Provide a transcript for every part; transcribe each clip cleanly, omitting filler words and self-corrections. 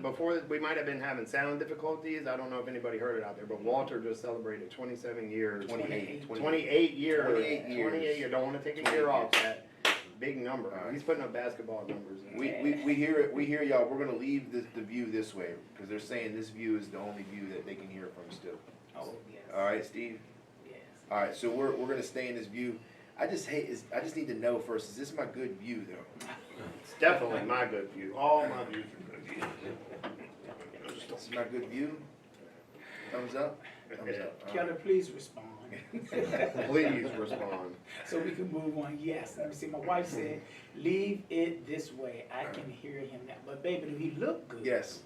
before we might have been having sound difficulties. I don't know if anybody heard it out there, but Walter just celebrated 27 years. 28. 28 years. 28 years. 28 years. Don't want to take a year off that big number. Right. He's putting up basketball numbers. We hear it. We hear y'all. We're gonna leave the view this way because they're saying this view is the only view that they can hear from still. Oh, yes. All right, Steve. Yes. All right, so we're gonna stay in this view. I just need to know first. Is this my good view though? It's definitely my good view. All my views are good views. This is my good view. Thumbs up. Thumbs up. All Kelly, right. please respond. Please respond. So we can move on. Yes. Let me see. My wife said, leave it this way. I can hear him now. But baby, do he look good? Yes.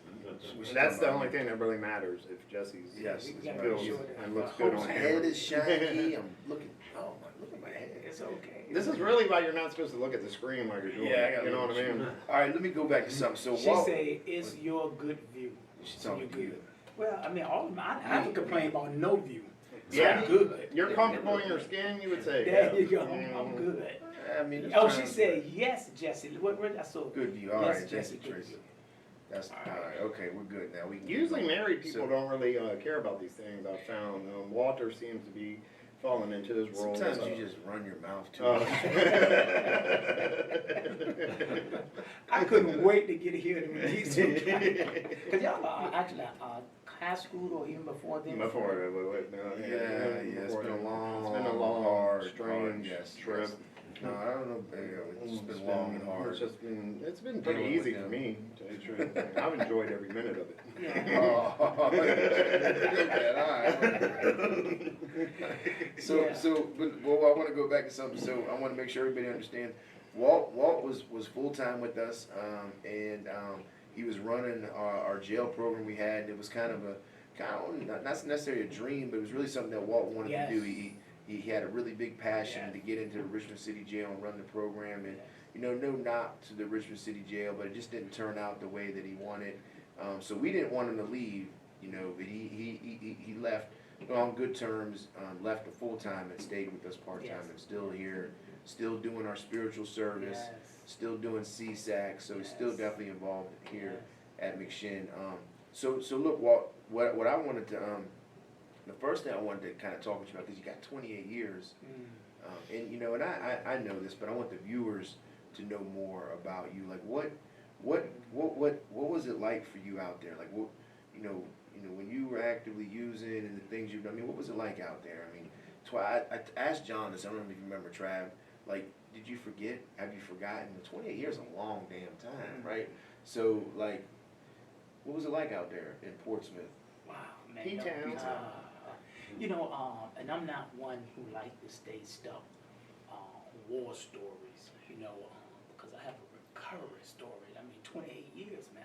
That's the only thing that really matters. If Jesse's Yes. We gotta built make sure that and looks our good hopes on My and head camera. is shiny. I'm looking. Oh my! Look at my head. It's okay. This is really why you're not supposed to look at the screen while you're doing Yeah, I it. gotta You know look what I at mean? All right, let me go back to something. So She Walt, say it's your good view. She's So talking you're to you. good. Well, I mean, all of my, I haven't complained about no view. So Yeah. I'm good. You're comfortable in your skin, you would say. There you go. Mm. I'm good. I mean, just Oh, trying she to- said yes, Jesse. What I saw. Good view. All Yes, right, Jesse, thank you, good Tracy. view. That's all right. Okay, we're good now. We can Usually married people So- don't really care about these things, I've found. Walter seems to be falling into this role. Sometimes you just run your mouth too Oh. much. I couldn't wait to get here to these two. Because y'all are actually high school or even before then? Before, Yeah, it's before been a then. long, It's been a long, hard, strange yes, trip. yes. No, I don't know. It's just been long and hard. It's been pretty Dealing with easy for them. me, to tell you the truth. I've enjoyed every minute of it. Yeah. Oh, Yeah. Well, I want to go back to something. So I want to make sure everybody understands. Walt was full time with us, and he was running our jail program we had. It was kind of not necessarily a dream, but it was really something that Walt wanted Yes. to do. He had a really big passion Yes. to get into the Richmond City Jail and run the program. And no knock to the Richmond City Jail, but it just didn't turn out the way that he wanted. So we didn't want him to leave, but he left on good terms, left full time and stayed with us part time Yes. and still here, still doing our spiritual service, Yes. still doing CSAC. So he's still Yes. definitely involved here Yes. at McShin. So look, Walt, what I wanted to the first thing I wanted to kind of talk with you about, because you got 28 years, and and I know this, but I want the viewers to know more about you. Like what was it like for you out there? Like what when you were actively using and the things you've done. I mean, what was it like out there? I mean, I asked John this. I don't know if you remember, Trav. Like, did you forget? Have you forgotten? 28 years is a long damn time, right? So like, what was it like out there in Portsmouth? Wow, man. P-Town. And I'm not one who like to stay stuck on war stories, because I have a recovery story. I mean, 28 years, man.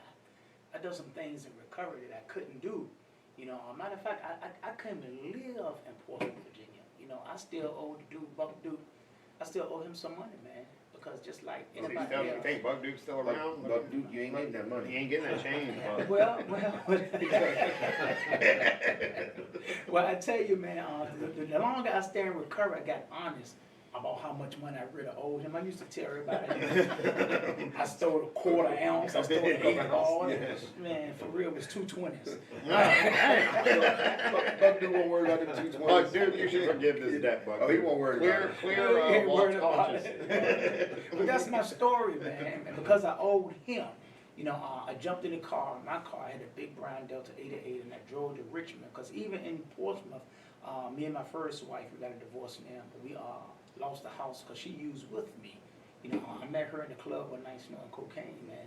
I done some things in recovery that I couldn't do. Matter of fact, I couldn't even live in Portsmouth, Virginia. I still owe the dude, Buck Duke, I still owe him some money, man. Because just like You anybody else. think Buck Duke's still around? Buck Duke, you ain't getting that money. He ain't getting that change, Buck. Well, well, I tell you, man, the longer I stay in recovery, I got honest about how much money I really owed him. I used to tell everybody, I stole a quarter ounce, I stole an 8 ball. Yes. Man, for real, it was 220s. Buck Duke won't worry about the 220s. Buck Duke, you should forgive this debt, Buck. Oh, he won't worry about it. Clear, He ain't Walt's worried about conscience. it. But that's my story, man. And because I owed him, I jumped in the car. My car, I had a big brown Delta 88, and I drove to Richmond. Because even in Portsmouth, me and my first wife, we got a divorce now, but we lost the house because she used with me. I met her in the club one night snorting cocaine, man.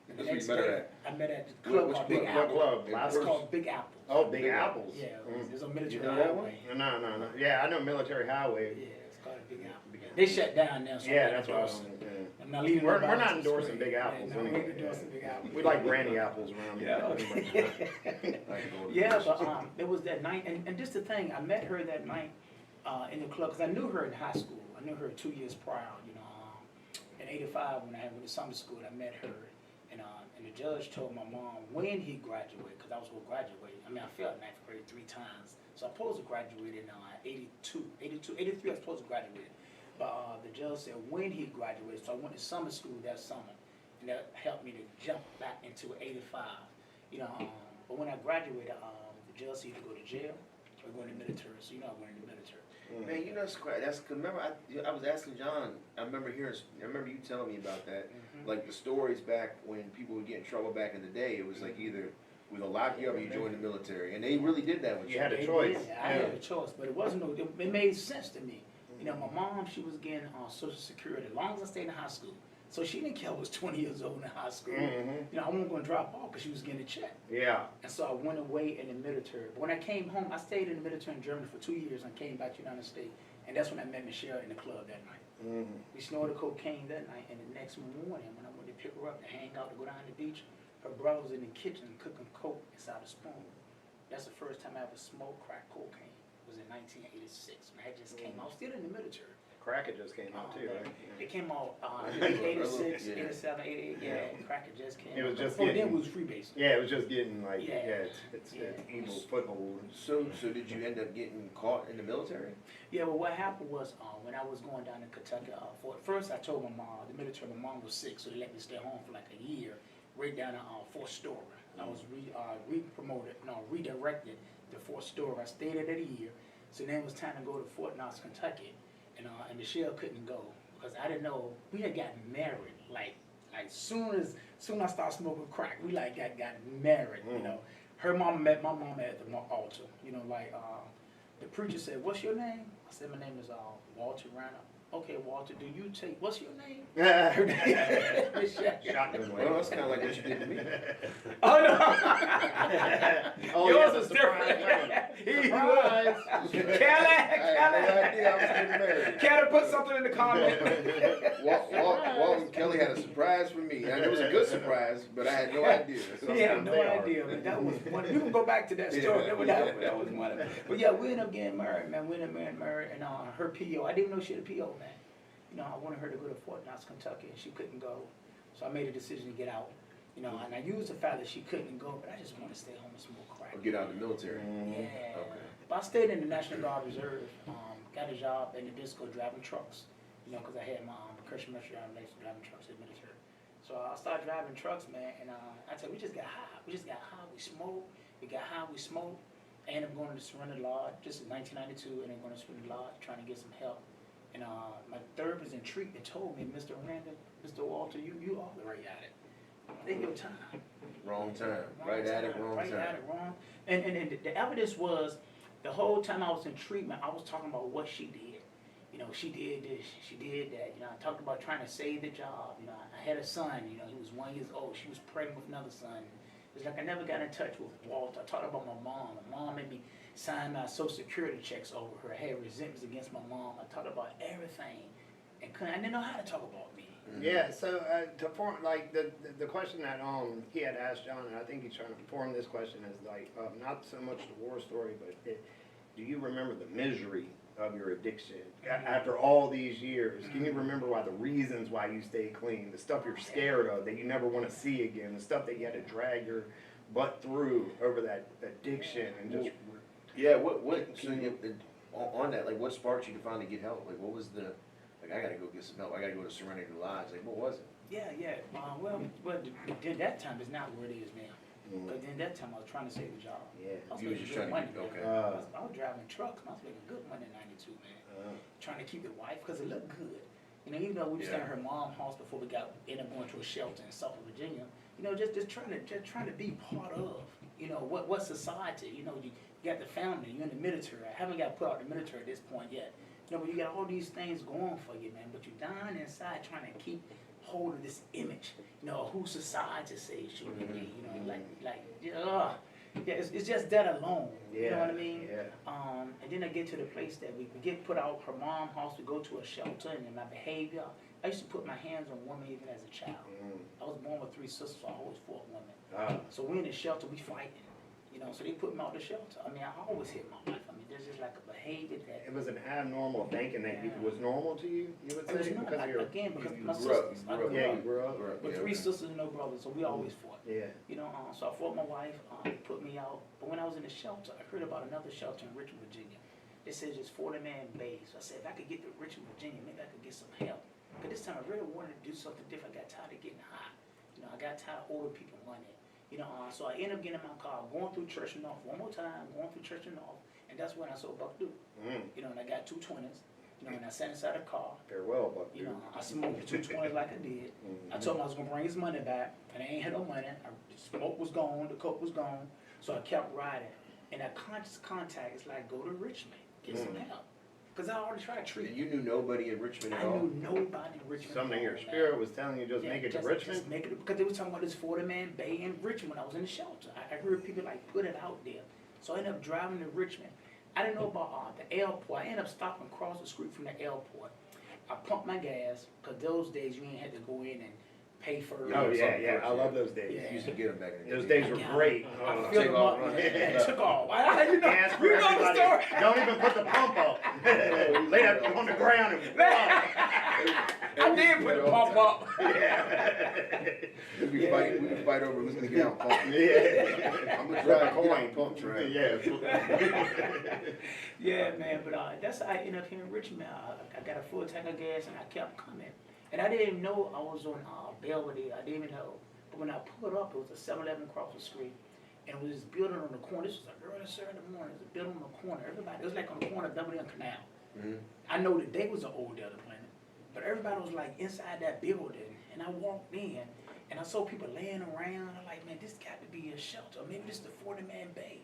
That's where you met her at? I met her at the club Which called Big club? Apple. What club? It's called Big Apple. Oh, Big Apples. Yeah, it's a military You know that one? highway. No. Yeah, I know Military Highway. Yeah, it's called Big Apple. They shut down now, so Yeah, I'm that's not what I endorsing. was. I'm not leaving We're nobody not to endorsing scream. Big Apples. Yeah, no, anyway. we're endorsing Big Apple. We like granny apples around here. Yeah. Yeah, but it was that night, and just the thing, I met her that night in the club, because I knew her in high school. I knew her 2 years prior, in '85 when I went to summer school, I met her, and the judge told my mom when he graduated, because I was going to graduate. I mean, I failed ninth grade 3 times, so I'm supposed to graduate in 83, I was supposed to graduate. But the judge said when he graduated, so I went to summer school that summer. and that helped me to jump back into 85. You know, but when I graduated, the judge said to go to jail or go in the military. So you know, I went in the military. Man, you know that's cause remember I was asking John. I remember you telling me about that. Like the stories back when people would get in trouble back in the day. It was like either we're gonna lock you up or you join the military, and they really did that with you. You had a choice. I had a choice, but it wasn't. It made sense to me. You know, my mom, she was getting Social Security as long as I stayed in high school. So she didn't care I was 20 years old in high school. You know, I wasn't going to drop off because she was getting a check. Yeah. And so I went away in the military. But when I came home, I stayed in the military in Germany for 2 years and came back to the United States. And that's when I met Michelle in the club that night. We snorted cocaine that night, and the next morning when I went to pick her up to hang out, to go down to the beach, her brother was in the kitchen cooking coke inside a spoon. That's the first time I ever smoked crack cocaine. It was in 1986 when I just came out. I was still in the military. Crack it just came out too, right? It came out 86, 87, 88, yeah. Crack it just came out. It was just then it was freebase. Yeah, it was just getting like, Yeah. it's evil foothold. So did you end up getting caught in the military? Yeah, well, what happened was when I was going down to Kentucky, first I told my mom, the military, my mom was sick, so they let me stay home for like a year, right down to Fort Story. I was redirected to Fort Story. I stayed there that year, so then it was time to go to Fort Knox, Kentucky, and Michelle couldn't go because I didn't know we had gotten married. Like soon as I started smoking crack, we like got married. You know, her mom met my mom at the altar. You know, like the preacher said, "What's your name?" I said, "My name is Walter Randall." Okay, Walter, do you take, what's your name? Her name. Shotgun Well, that's kind of like what you did to me. Oh, no. Oh, Yours yeah, was surprise different. He was. Kelly, put something in the comment. Walton Kelly had a surprise for me, and it was a good surprise, but I had no idea. He had no idea, but that was one. You can go back to that story. That was one of them. But yeah, we ended up getting married, man. We ended up married, and her PO, I didn't know she had a PO, man. You know, I wanted her to go to Fort Knox, Kentucky, and she couldn't go. So I made a decision to get out. You know, and I used the fact that she couldn't go, but I just wanted to stay home and smoke crack. Or get out of the military. Yeah. Okay. But I stayed in the National Guard Reserve. Got a job in the disco driving trucks. You know, because I had my Christian Missionary driving trucks in the military. So I started driving trucks, man, and I said, we just got high. We smoked. We got high, we smoked. And I'm going to Surrender Lodge, just in 1992, and I'm going to Surrender Lodge, trying to get some help. And my therapist in treatment told me, Mr. Randall, Mr. Walter, you all right at it. Take your time. Wrong time. Right at it, wrong time. Right at it, wrong. And the evidence was, the whole time I was in treatment, I was talking about what she did. You know, she did this, she did that. You know, I talked about trying to save the job. You know, I had a son, you know, he was 1 year old. She was pregnant with another son. It's like I never got in touch with Walter. I talked about my mom. My mom made me sign my Social Security checks over her. I had resentments against my mom. I talked about everything. And I didn't know how to talk about me. Yeah, so to form, like, the question that he had asked John, and I think he's trying to form this question is like, not so much the war story, but do you remember the misery of your addiction after all these years? Can you remember the reasons why you stayed clean, the stuff you're scared of that you never want to see again, the stuff that you had to drag your butt through over that addiction and just... Yeah, on that, like, what sparked you to finally get help? Like, what was the, like, I gotta go get some help, I gotta go to Serenity Lodge, like, what was it? Yeah. Well, then that time is not where it is now. But then that time I was trying to save a job. Yeah, I was you was making just good trying to money, get, man. okay. I was driving trucks. I was making good money in '92, man. Trying to keep the wife because it looked good. You know, even though we stayed at her mom's house before we ended up going to a shelter in South Virginia. You know, just trying to be part of. You know what society. You know, you got the family. You're in the military. I haven't got put out of the military at this point yet. You know, but you got all these things going for you, man. But you're dying inside trying to keep hold of this image, you know, who society says should be, you know, it's just that alone, you know what I mean? Yeah. And then I get to the place that we get put out her mom's house, we go to a shelter, and in my behavior, I used to put my hands on women even as a child. I was born with 3 sisters, so I always fought women. So we in the shelter, we fighting, you know, so they put me out the shelter. I mean, I always hit my wife. I mean, there's just like a behavior that... It was an abnormal thinking that was normal to you would say? It was not, because my sisters. I grew up. With 3 sisters and no brothers, so we always fought. Yeah. You know, so I fought my wife, they put me out. But when I was in the shelter, I heard about another shelter in Richmond, Virginia. They said it's 40-man base. So I said, if I could get to Richmond, Virginia, maybe I could get some help. But this time I really wanted to do something different. I got tired of getting high. You know, I got tired of older people money. You know, so I ended up getting in my car, going through Church and North one more time, going through Church and North, and that's when I saw Buck Duke. You know, and I got 220s. You know, and I sat inside the car. Farewell, Buck. You know, I smoked 220s like I did. I told him I was gonna bring his money back, and I ain't had no money. The smoke was gone, the coke was gone, so I kept riding. And that conscious contact is like, go to Richmond, get some help. Cause I already tried to treat And you knew nobody in Richmond at I all? knew nobody in Richmond. Something in your at all, man. spirit was telling you just Yeah, make it to just Richmond? make it, because they were talking about this 40-man bay in Richmond when I was in the shelter. I heard people like put it out there. So I ended up driving to Richmond. I didn't know about the airport. I ended up stopping across the street from the airport. I pumped my gas, because those days you ain't had to go in and pay for it. Oh, yeah, Something yeah, first, I love those days. Yeah. Used to get them back in the Those day. days were great. I filled Take them off up. running. Yeah, took off. You know, Gas for you know the everybody. story. Don't even put the pump up. Lay that on the ground and I did put the pump up. We can fight over who's gonna get out pump. Yeah. I'm gonna Flip drive a get coin. out pumps, right? Yeah. Yeah, man, but that's how I ended up here in Richmond. I got a full tank of gas and I kept coming. And I didn't even know I was on Belvedere. I didn't even know. But when I pulled up, it was a 7-Eleven across the street. And it was this building on the corner. This was like early Saturday morning. It was a building on the corner. Everybody, it was like on the corner of Belvedere and Canal. I know that they was an old Delta Planet. But everybody was like inside that building. And I walked in and I saw people laying around. I'm like, man, this got to be a shelter. Maybe this is the 40-man bay.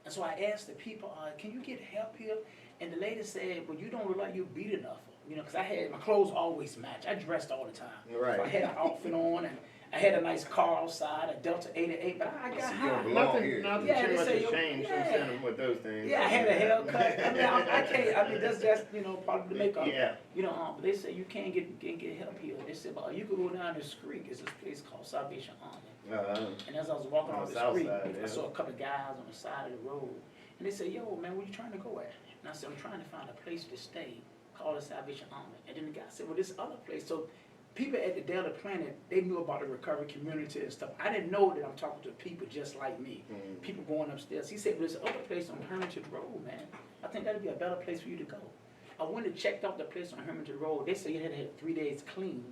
And so I asked the people, can you get help here? And the lady said, well, you don't look like you're beat enough. You know, because I had, my clothes always match. I dressed all the time. Right. So I had an outfit on and I had a nice car outside, a Delta 88, but I got So you high. don't belong Nothing, here. nothing Yeah, too they much say has you- changed since yeah. then with those things. Yeah, I had a haircut. I mean, I can't, I mean, that's just, you know, part of the makeup. Yeah. You know, but they say you can't get help here. They said, well, you could go down this creek. It's this place called Salvation Army. And as I was walking On on the the south street, side, yeah. I saw a couple of guys on the side of the road. And they said, yo, man, where you trying to go at? And I said, I'm trying to find a place to stay called the Salvation Army. And then the guy said, well, this other place. So people at the Delta Planet, they knew about the recovery community and stuff. I didn't know that I'm talking to people just like me. People going upstairs. He said, well, there's another place on Hermitage Road, man. I think that'd be a better place for you to go. I went and checked out the place on Hermitage Road. They said you had to have 3 days clean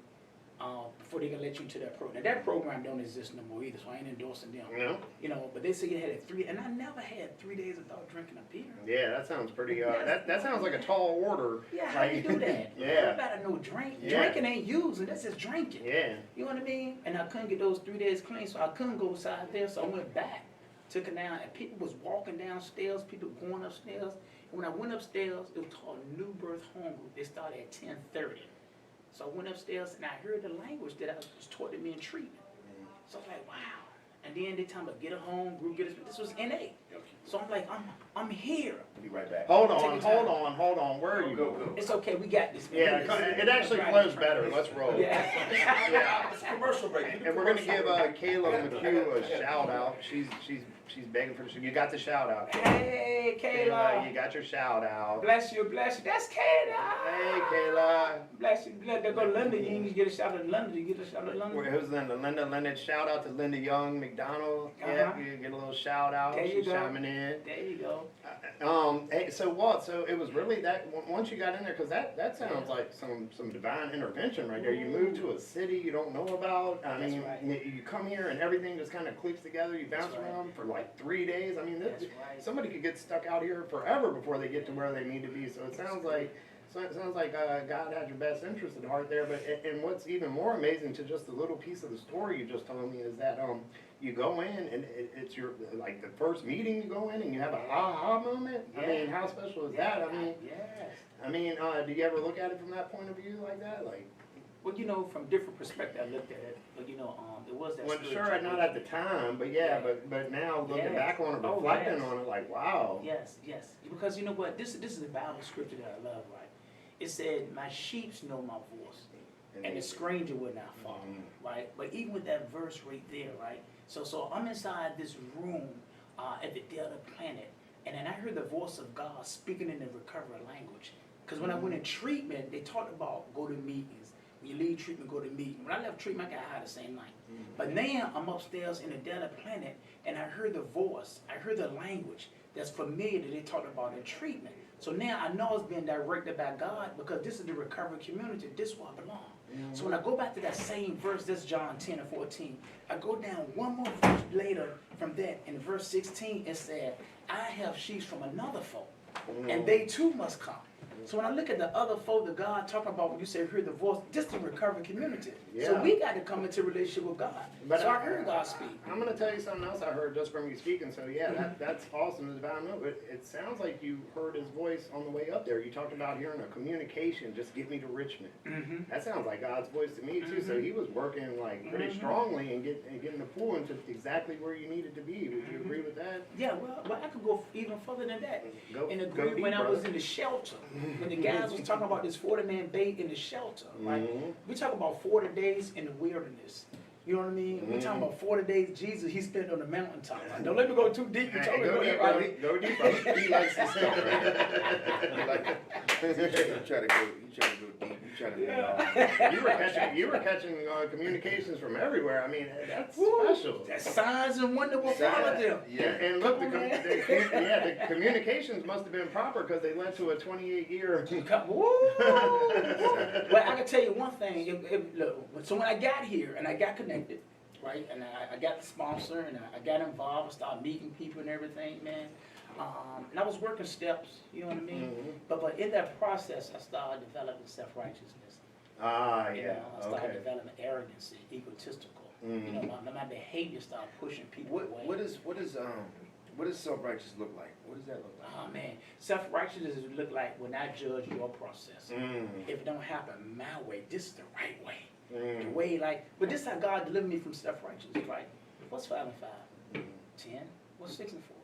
before they can let you into that program. Now, that program don't exist no more either, so I ain't endorsing them. No? You know, but they said you had a 3, and I never had 3 days without drinking a beer. Yeah, that sounds pretty, that sounds like a tall order. Yeah, how you do that? Yeah. Everybody know drink. Yeah. Drinking ain't using, that's just drinking. Yeah. You know what I mean? And I couldn't get those 3 days clean, so I couldn't go inside there, so I went back, took it down, and people was walking downstairs, people going upstairs. And when I went upstairs, it was called New Birth Home Group. They started at 10:30. So I went upstairs and I heard the language that I was taught to me in treatment. So I was like, wow. And then they tell me, get a home group, this was NA. So I'm like, I'm here. I'll be right back. Hold Take on, your hold time. on, hold on. Where are you Go, going? go. It's okay, we got this. Yeah, it actually flows better. Let's roll. Yeah. It's a commercial break. And we're gonna give Kayla McHugh a shout out. She's begging for the show. You got the shout out. Hey, Kayla. You got your shout out. Bless you, bless you. That's Kayla. Hey, Kayla. Bless you, bless. They go to Linda. You can get a shout out to Linda. You get a shout out to Linda. Who's Linda? Linda, shout out to Linda Young, McDonald. Yeah, you get a little shout out. There you She's go. chiming in. There you go. Hey, so what? So it was really that once you got in there, because that sounds like some divine intervention right there. You move to a city you don't know about. I That's mean, right. you come here and everything just kind of clicks together. You bounce That's right. around for like 3 days. I mean, That's right. somebody could get stuck out here forever before they get to where they need to be. So it sounds like. So it sounds like God had your best interest at heart there, but and what's even more amazing to just the little piece of the story you just told me is that you go in and it's your like the first meeting you go in and you have a aha moment. I mean, how special is that? Yes. I mean, do you ever look at it from that point of view like that? Like, Well, you know, from different perspective, I looked at it, but you know, it was that. well, spiritual sure, not at the time, but yeah, but now looking Yes. back on it, Oh, reflecting yes. on it, like, wow. Yes, yes. Because you know what? This is a Bible scripture that I love, right? It said, "My sheep know my voice, and the stranger will not follow." Right? But even with that verse right there, right? So I'm inside this room at the Delta Planet, and then I heard the voice of God speaking in the recovery language. Because when I went in treatment, they talked about go to meetings. When you leave treatment, go to meeting. When I left treatment, I got high the same night. But now I'm upstairs in the Delta Planet, and I heard the voice. I heard the language that's familiar that they talked about in treatment. So now I know it's being directed by God because this is the recovery community. This is where I belong. So when I go back to that same verse, that's John 10 and 14, I go down one more verse later from that, in verse 16, it said, I have sheep from another fold, and they too must come. So when I look at the other fold that God talking about, when you say hear the voice, just the recovery community. So Yeah. we got to come into relationship with God. But So I heard God speak. I'm gonna tell you something else I heard just from you speaking, so yeah, that's awesome, I don't know, it sounds like you heard his voice on the way up there. You talked about hearing a communication, just get me to Richmond. That sounds like God's voice to me too, so he was working like pretty strongly and getting the pool into exactly where you needed to be. Would you agree with that? Yeah, well, I could go even further than that. Go agree deep, when I was brother. in the shelter, when the guys was talking about this 40-man bait in the shelter, right? We talk about 40 days in the wilderness. You know what I mean? We talking about 40 days Jesus he spent on the mountaintop. Like, don't let me go too deep. You told me to go there, right? Go deep, brother. He likes this stuff, right? He like you try to go deep. You try to You were catching communications from everywhere. I mean, that's Woo! special. That signs and wonder will follow them. Yeah. And look, Come on, man. the communications must have been proper because they led to a 28-year. Woo! Well, I can tell you one thing. Look, so when I got here and I got connected, right, and I got the sponsor and I got involved, I started meeting people and everything, man. And I was working steps, you know what I mean? But in that process, I started developing self-righteousness. Ah, You yeah. know, I started Okay. developing arrogance, egotistical. You know, my behavior started pushing people away. What does self-righteous look like? What does that look like? Oh man, self-righteousness look like when I judge your process. If it don't happen my way, this is the right way. The way like, but this is how God delivered me from self-righteousness, right? What's 5 and 5? 10. What's 6 and 4?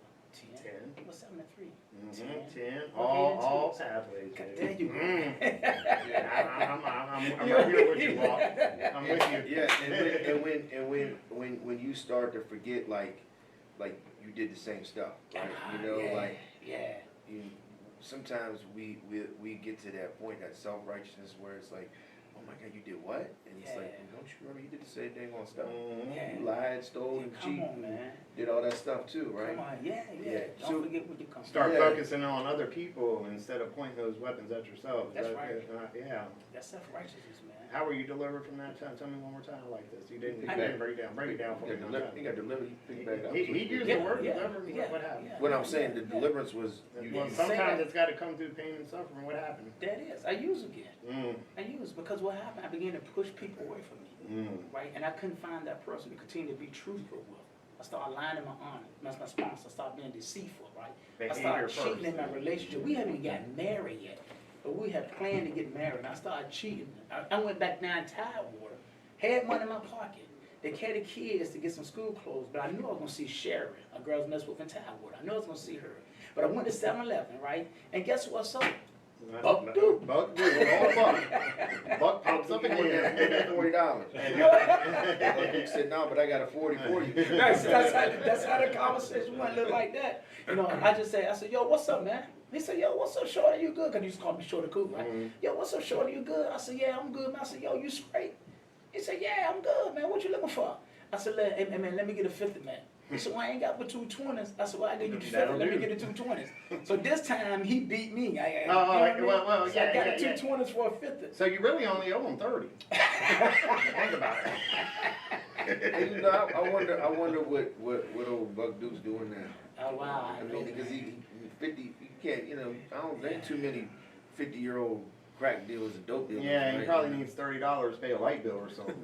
10. What's 7 and 3? 10. Okay, All that's it. pathways. There you go. Yeah, I'm right here with you, Walt. I'm with you. Yeah, and when you start to forget like you did the same stuff, right? You know, yeah, like yeah. sometimes we get to that point, that self-righteousness where it's like, oh my God, you did what? And it's like, well, don't you remember you did the same thing on stuff? Yeah. You lied, stole, and Come cheated, on, man. did all that stuff too, right? Come on, yeah. Yeah. Don't forget what you come from. Start Yeah. focusing on other people instead of pointing those weapons at yourself. That's right. Yeah. That's self-righteousness, man. How were you delivered from that? Tell me one more time. I like this. You didn't I break it down. Break it down for me. He got delivered, you pick back up. He used the word delivered. What happened? What I'm saying, the deliverance was, Well, sometimes it's got to come through pain and suffering. What happened? That is. I use again. I use because what happened, I began to push people away from me, right? And I couldn't find that person to continue to be truthful with. I started lying in my honor. That's my sponsor. I started being deceitful, right? Behavior I started cheating first. in my relationship. We haven't even gotten married yet, but we had planned to get married. And I started cheating. I went back down Tidewater, had money in my pocket. They carried the kids to get some school clothes, but I knew I was going to see Sharon, a girl I was messing with in Tidewater. I knew I was going to see her. But I went to 7-Eleven, right? And guess what's up? Buck do. Buck do. All buck. Buck pops up again. $40. You said, no, but I got a 40 for you. That's how the conversation went, look like that. You know, I said, yo, what's up, man? He said, yo, what's up, Shorty, you good? Because he used to call me Shorty Cool, right? Yo, what's up, Shorty, you good? I said, yeah, I'm good, man. I said, yo, you straight? He said, yeah, I'm good, man. What you looking for? I said, hey, man, let me get a 50, man. He said, well, I ain't got but 2 20s. I said, well, I give you the 50, let me get the 2 20s. So this time, he beat me. So I got the 2 20s for a 50. So you really only owe him 30. Think about it. And you know, I wonder what old Buck Duke's doing now. Oh, wow. I mean, because he 50, you can't, you know, I don't think too many 50-year-old crack dealers and dope dealers. Yeah, he right? probably needs $30 to pay a light bill or something.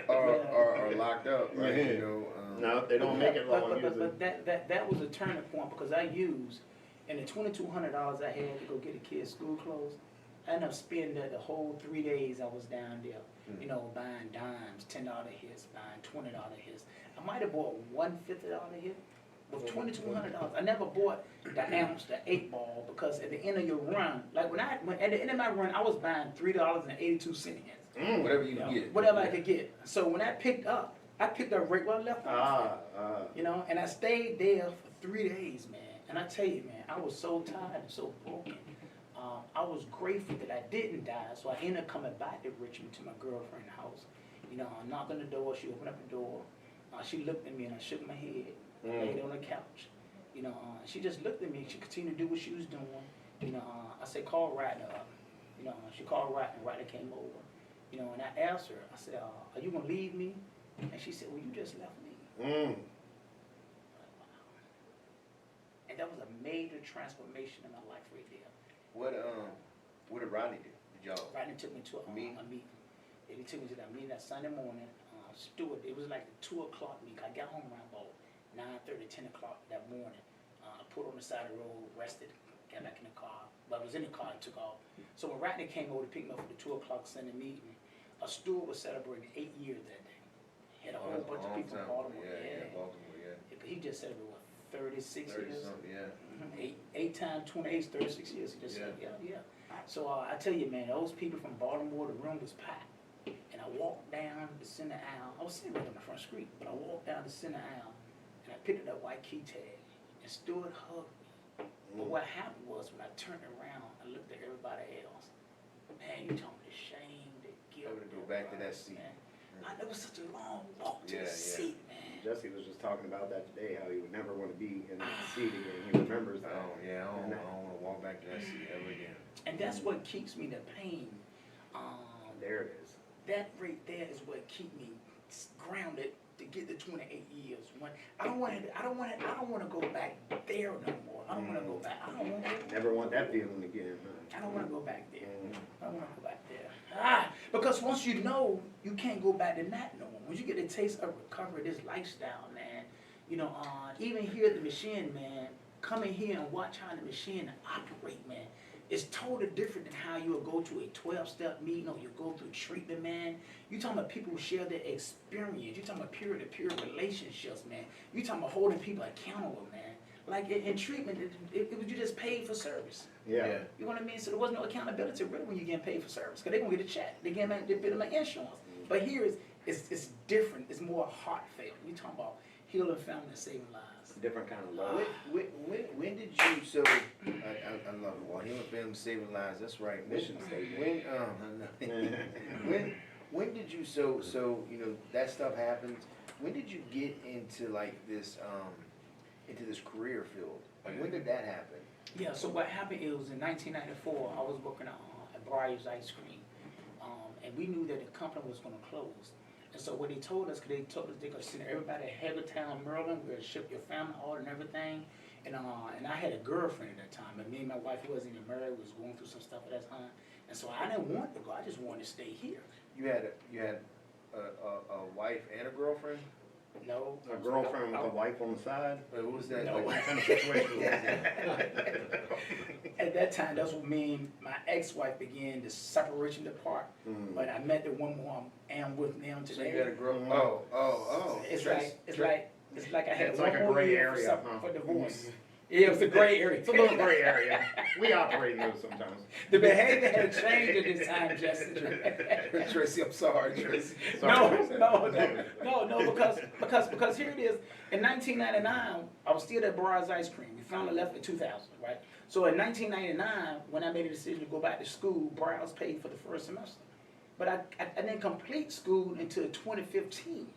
or locked up, right? Yeah. You know, No, they don't make it long But that was a turning point because I used, and the $2,200 I had to go get the kids' school clothes, I ended up spending the whole 3 days I was down there, you know, buying dimes, $10 hits, buying $20 hits. I might have bought one $50 hit with $2,200. I never bought the ounce, the 8-ball, because at the end of your run, like when at the end of my run, I was buying $3.82 hits. whatever you can get. Whatever I could get. So when I picked up right where I left off. You know, and I stayed there for 3 days, man. And I tell you, man, I was so tired and so broken. I was grateful that I didn't die, so I ended up coming back to Richmond to my girlfriend's house. You know, I knocked on the door, she opened up the door. She looked at me and I shook my head, laid on the couch. You know, she just looked at me, she continued to do what she was doing. You know, I said, call Randall up. You know, she called Rodney, Rodney came over. You know, and I asked her, I said, are you gonna leave me? And she said, well, you just left me. And that was a major transformation in my life right there. What did Rodney do? Did y'all? Rodney took me to a meeting. And he took me to that meeting that Sunday morning. Stuart, it was like the 2 o'clock meeting. I got home around about 9:30, 10 o'clock that morning. Put on the side of the road, rested, got back in the car. But I was in the car and took off. So when Rodney came over to pick me up for the 2 o'clock Sunday meeting, Stuart was celebrating 8 years that day. He had a whole bunch of people from Baltimore. Baltimore, yeah. He just celebrated, what, 36 years? Yeah. 8 times 28 is 36 years. He just said, yeah. So I tell you, man, those people from Baltimore, the room was packed. And I walked down the center aisle. I was sitting right on the front street, but I walked down the center aisle and I picked up that white key tag and Stuart hugged me. But what happened was when I turned around, I looked at everybody else. Man, you told me the shame, the guilt. I'm gonna go back to that seat. It was such a long walk to the seat, man. Jesse was just talking about that today, how he would never want to be in that seat again. He remembers that. Oh yeah, I don't want to walk back to that seat ever again. And that's what keeps me the pain. There it is. That right there is what keep me grounded to get the 28 years. When I don't want to go back there no more. I don't want to go back. I don't want to. Never want that feeling again. Huh? I don't want to go back there. I don't want to go back there. Because once you know, you can't go back to that no more. Once you get a taste of recovery, this lifestyle, man. You know, even here at the machine, man. Come in here and watch how the machine operate, man. It's totally different than how you'll go to a 12-step meeting or you go through treatment, man. You talking about people who share their experience. You talking about peer-to-peer relationships, man. You talking about holding people accountable, man. Like in treatment, it was you just paid for service. Yeah. You know what I mean? So there was no accountability really when you're getting paid for service because they're going to get a check. They're getting my insurance. But here it's different. It's more heartfelt. We talking about healing family and saving lives. Different kind of love. When did you, so, I love it, well, healing family, saving lives, that's right. Mission statement. When did you, so, you know, that stuff happens, when did you get into like this, into this career field? Like, when did that happen? Yeah, so what happened is in 1994, I was working at Briar's Ice Cream, and we knew that the company was going to close. And so what they told us, they're going to send everybody to Hagertown, Maryland, we're going to ship your family order and everything. And I had a girlfriend at that time, and me and my wife, who wasn't even married, was going through some stuff at that time. And so I didn't want to go, I just wanted to stay here. You had a wife and a girlfriend? No. A girlfriend with a wife on the side? What was that? No. Like, What kind of situation was that? At that time, that's what me and my ex-wife began the separation depart. But I met the woman who I am with now today. So you had a girl? It's like I had It's one like a more gray year area, for divorce. Yeah, it was a gray area. It's a little gray area. We operate in those sometimes. The behavior had changed at this time, Justin. Tracy, I'm sorry, Tracy. No, because here it is. In 1999, I was still at Briar's Ice Cream. We finally left in 2000, right? So in 1999, when I made a decision to go back to school, Briar's paid for the first semester. But I didn't complete school until 2015.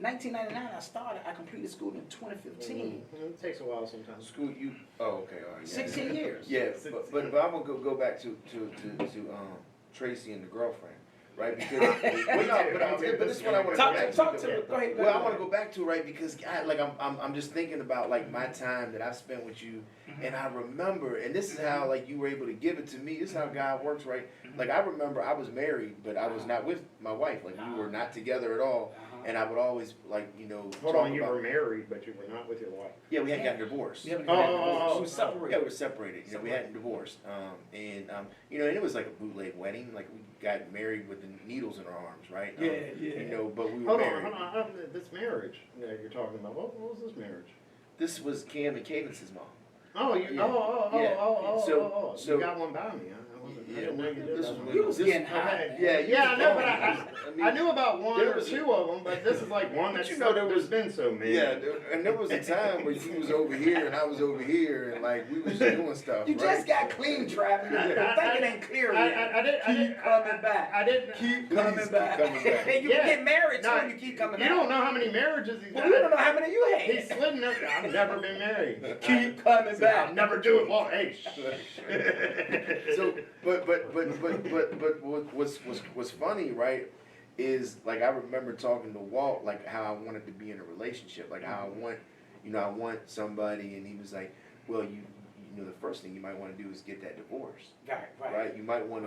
1999, I started. I completed school in 2015. It takes a while sometimes. School, you? Oh, okay, all right. 16 years. Yeah, but I'm gonna go back to Tracy and the girlfriend, right? Because but this is what I want to go back to. Talk to me. Go ahead. Well, I want to go back to, right, because I'm just thinking about like my time that I spent with you, and I remember, and this is how like you were able to give it to me. This is how God works, right? Like I remember I was married, but I was not with my wife. Like we were not together at all. And I would always, like, you know, Hold on, you were married, but you were not with your wife. Yeah, we hadn't gotten divorced. We were separated. Yeah, we were separated. You know, we hadn't divorced. You know, and it was like a bootleg wedding. Like, we got married with the needles in our arms, right? Yeah. You know, but we were Hold married. on. This marriage that you're talking about, what was this marriage? This was Cam and Cadence's mom. Oh, you So got one by me, huh? I didn't know you did that one. You was getting high. Yeah, I know, but I knew about one or two of them, but this is like one that's, you know, there's been so many. Yeah, and there was a time where you was over here and I was over here, and like we was doing stuff. You right? just got clean, Travis. I think it ain't clear yet. Keep coming back. I didn't. Keep coming back. back. You get married too, you keep coming back. You don't know how many marriages he's Well, had. we don't know how many you He's had. slid up. I've never been married. Keep coming back. I'll never do it. Well, hey. But what's funny, right, is like I remember talking to Walt like how I wanted to be in a relationship, like how I want somebody, and he was like, well, you know, the first thing you might want to do is get that divorce, right? You might want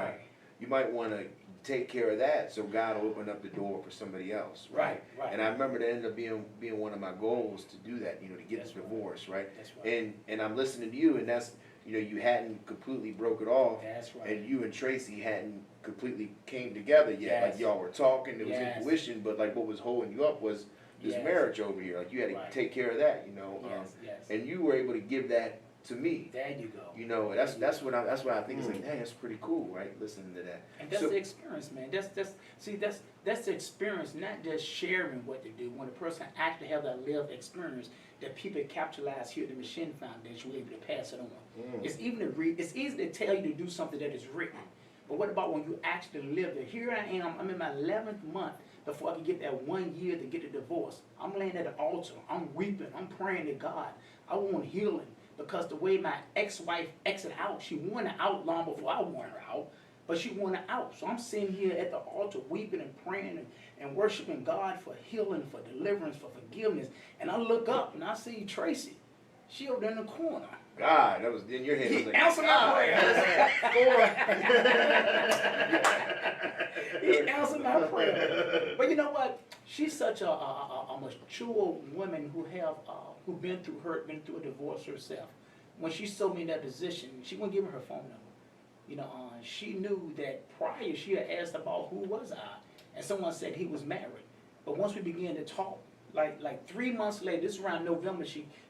to take care of that, so God will open up the door for somebody else, right? And I remember that ended up being one of my goals to do that, you know, to get the divorce, right? That's right. And I'm listening to you, and that's, you know, you hadn't completely broke it off, That's right. and you and Tracy hadn't completely came together yet. Yes. Like y'all were talking, there was Yes. intuition, but like what was holding you up was this Yes. marriage over here. Like you had to Right. take care of that, you know. Yes. And you were able to give that to me. There you go. You know, that's why I think it's like, hey, that's pretty cool, right? Listening to that. And that's the experience, man. That's the experience, not just sharing what to do. When a person actually have that lived experience, that people capitalize here at the Machine Foundation, we're able to pass it on. It's easy to tell you to do something that is written, but what about when you actually live it? Here I am. I'm in my 11th month before I can get that 1 year to get a divorce. I'm laying at the altar. I'm weeping. I'm praying to God. I want healing. Because the way my ex-wife exited out, she wanted out long before I wanted her out, but she wanted out. So I'm sitting here at the altar weeping and praying and worshiping God for healing, for deliverance, for forgiveness. And I look up and I see Tracy. She over there in the corner. God, that was in your head. He Like, answered my prayer. He answered my prayer. But you know what? She's such a mature woman who been through a divorce herself. When she saw me in that position, she wouldn't give me her phone number. You know, she knew that prior she had asked about who was I, and someone said he was married. But once we began to talk, like 3 months later, this is around November,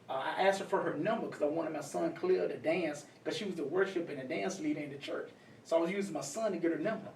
I asked her for her number because I wanted my son Cleo to dance, because she was the worship and the dance leader in the church. So I was using my son to get her number.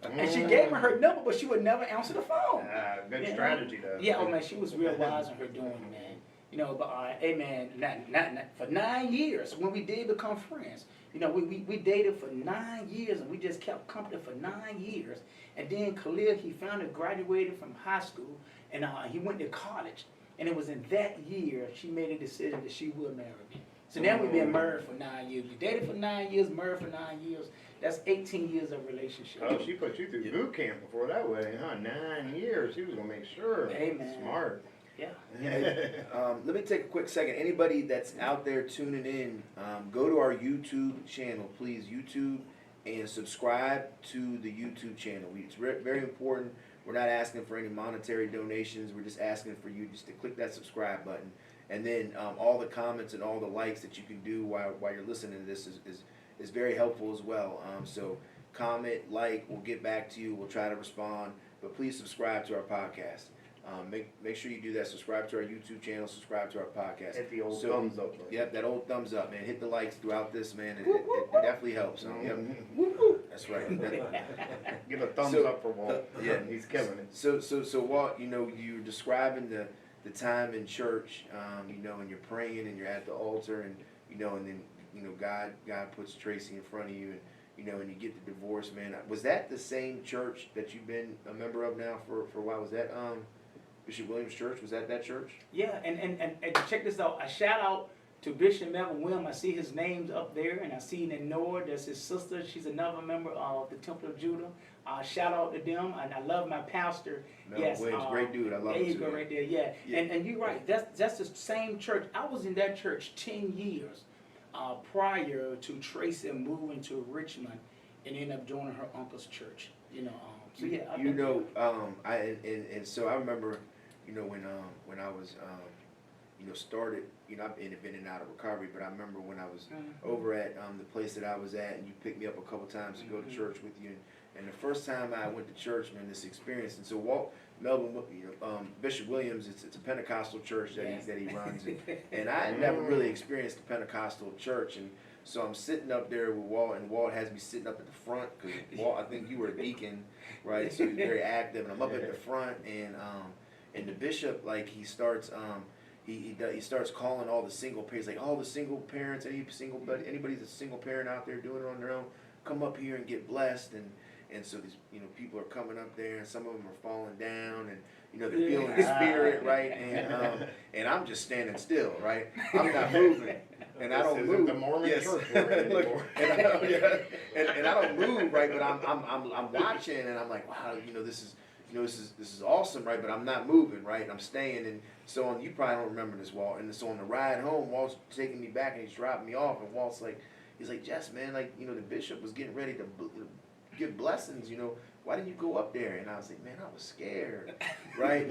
And she gave me her number, but she would never answer the phone. Good strategy, though. Yeah, oh man, she was real wise in her doing, man. You know, but hey man, not for 9 years, when we did become friends, you know, we dated for 9 years, and we just kept company for 9 years. And then Khalil, he finally graduated from high school, and he went to college. And it was in that year she made a decision that she would marry me. So now we've been married for 9 years. We dated for 9 years, married for 9 years. That's 18 years of relationship. Oh, she put you through boot camp before that wedding, huh? 9 years. She was gonna make sure. Hey, man. Smart. Yeah. Let me take a quick second. Anybody that's out there tuning in, go to our YouTube channel, please. YouTube, and subscribe to the YouTube channel. It's very important. We're not asking for any monetary donations. We're just asking for you just to click that subscribe button. And then all the comments and all the likes that you can do while you're listening to this is very helpful as well. So comment, like, we'll get back to you. We'll try to respond. But please subscribe to our podcast. Make sure you do that. Subscribe to our YouTube channel. Subscribe to our podcast. Hit the old thumbs up. Man. Yep, that old thumbs up, man. Hit the likes throughout this, man. It definitely helps. Yep. That's right. Give a thumbs up for Walt. Yeah, he's killing it. So Walt, you know, you're describing the time in church, you know, and you're praying and you're at the altar, and you know, and then you know, God puts Tracy in front of you, and you know, and you get the divorce, man. Was that the same church that you've been a member of now for a while? Was that Bishop Williams Church? Was that church? Yeah, and check this out. I shout out to Bishop Melvin Williams. I see his name's up there, and I see Noah, that's his sister. She's another member of the Temple of Judah. Shout out to them, and I love my pastor. Melvin Williams, great dude. I love him too. There you go, right there. Yeah. And you're right. That's the same church. I was in that church 10 years prior to Tracy moving to Richmond and ended up joining her uncle's church. You know. So yeah. So I remember, you know, when I was you know, started, you know, I've been in and out of recovery, but I remember when I was over at the place that I was at, and you picked me up a couple times to go to church with you, and the first time I went to church, man, this experience, and so Melvin, you know, Bishop Williams, it's a Pentecostal church that he runs, and I had never really experienced a Pentecostal church, and so I'm sitting up there with Walt, and Walt has me sitting up at the front, because Walt, I think you were a deacon, right, so he's very active, and I'm up at the front, and the bishop, like, he starts, he starts calling all the single parents, like all the single parents, anybody that's a single parent out there doing it on their own, come up here and get blessed, and so these, you know, people are coming up there, and some of them are falling down, and you know, they're feeling the spirit, right, and I'm just standing still, right, I'm not moving, and I don't This move. isn't the Mormon church we're in Look, anymore. and I don't move, right? But I'm watching, and I'm like, wow, this is awesome, right? But I'm not moving, right? I'm staying, and so on. You probably don't remember this, Walt. And so on the ride home, Walt's taking me back, and he's dropping me off, and Walt's like, he's like, Jess, man, like, the bishop was getting ready to give blessings, why didn't you go up there? And I was like, man, I was scared, right?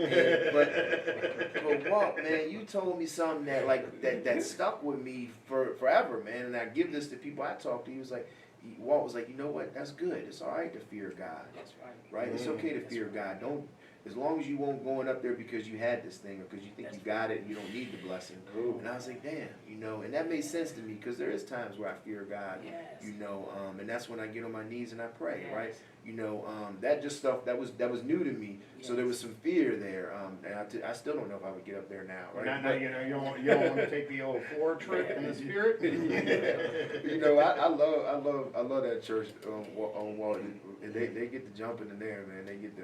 But Walt, man, you told me something that stuck with me forever, man. And I give this to people I talk to. Walt was like, you know what? That's good. It's all right to fear God. That's right. Right? It's okay to fear God. Don't, as long as you won't going up there because you had this thing or because you think you got it and you don't need the blessing. Ooh. And I was like, damn, and that made sense to me because there is times where I fear God, Yes. and that's when I get on my knees and I pray, Yes. right? That just stuff that was new to me. Yes. So there was some fear there, and I still don't know if I would get up there now, right? Now, you don't want to take the old Ford trip in the spirit. I love that church on Walden. They get to jumping in there, man. They get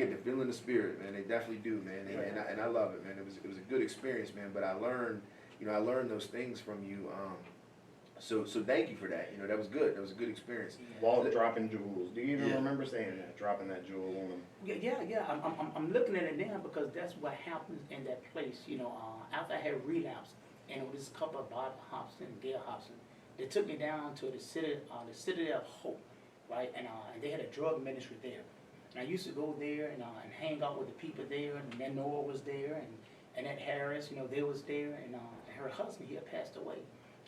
to feel in the spirit, man. They definitely do, man. And I love it, man. It was a good experience, man. But I learned those things from you. So thank you for that. That was good. That was a good experience. Walt dropping jewels. Do you even Yeah. remember saying that? Dropping that jewel on him. Yeah. I'm looking at it now because that's what happens in that place. After I had relapse, and it was a couple of Bob Hobson, Gail Hobson, they took me down to the city of Hope, right? And they had a drug ministry there. And I used to go there and hang out with the people there. And then Noah was there, and Aunt Harris, they was there, and her husband, he had passed away.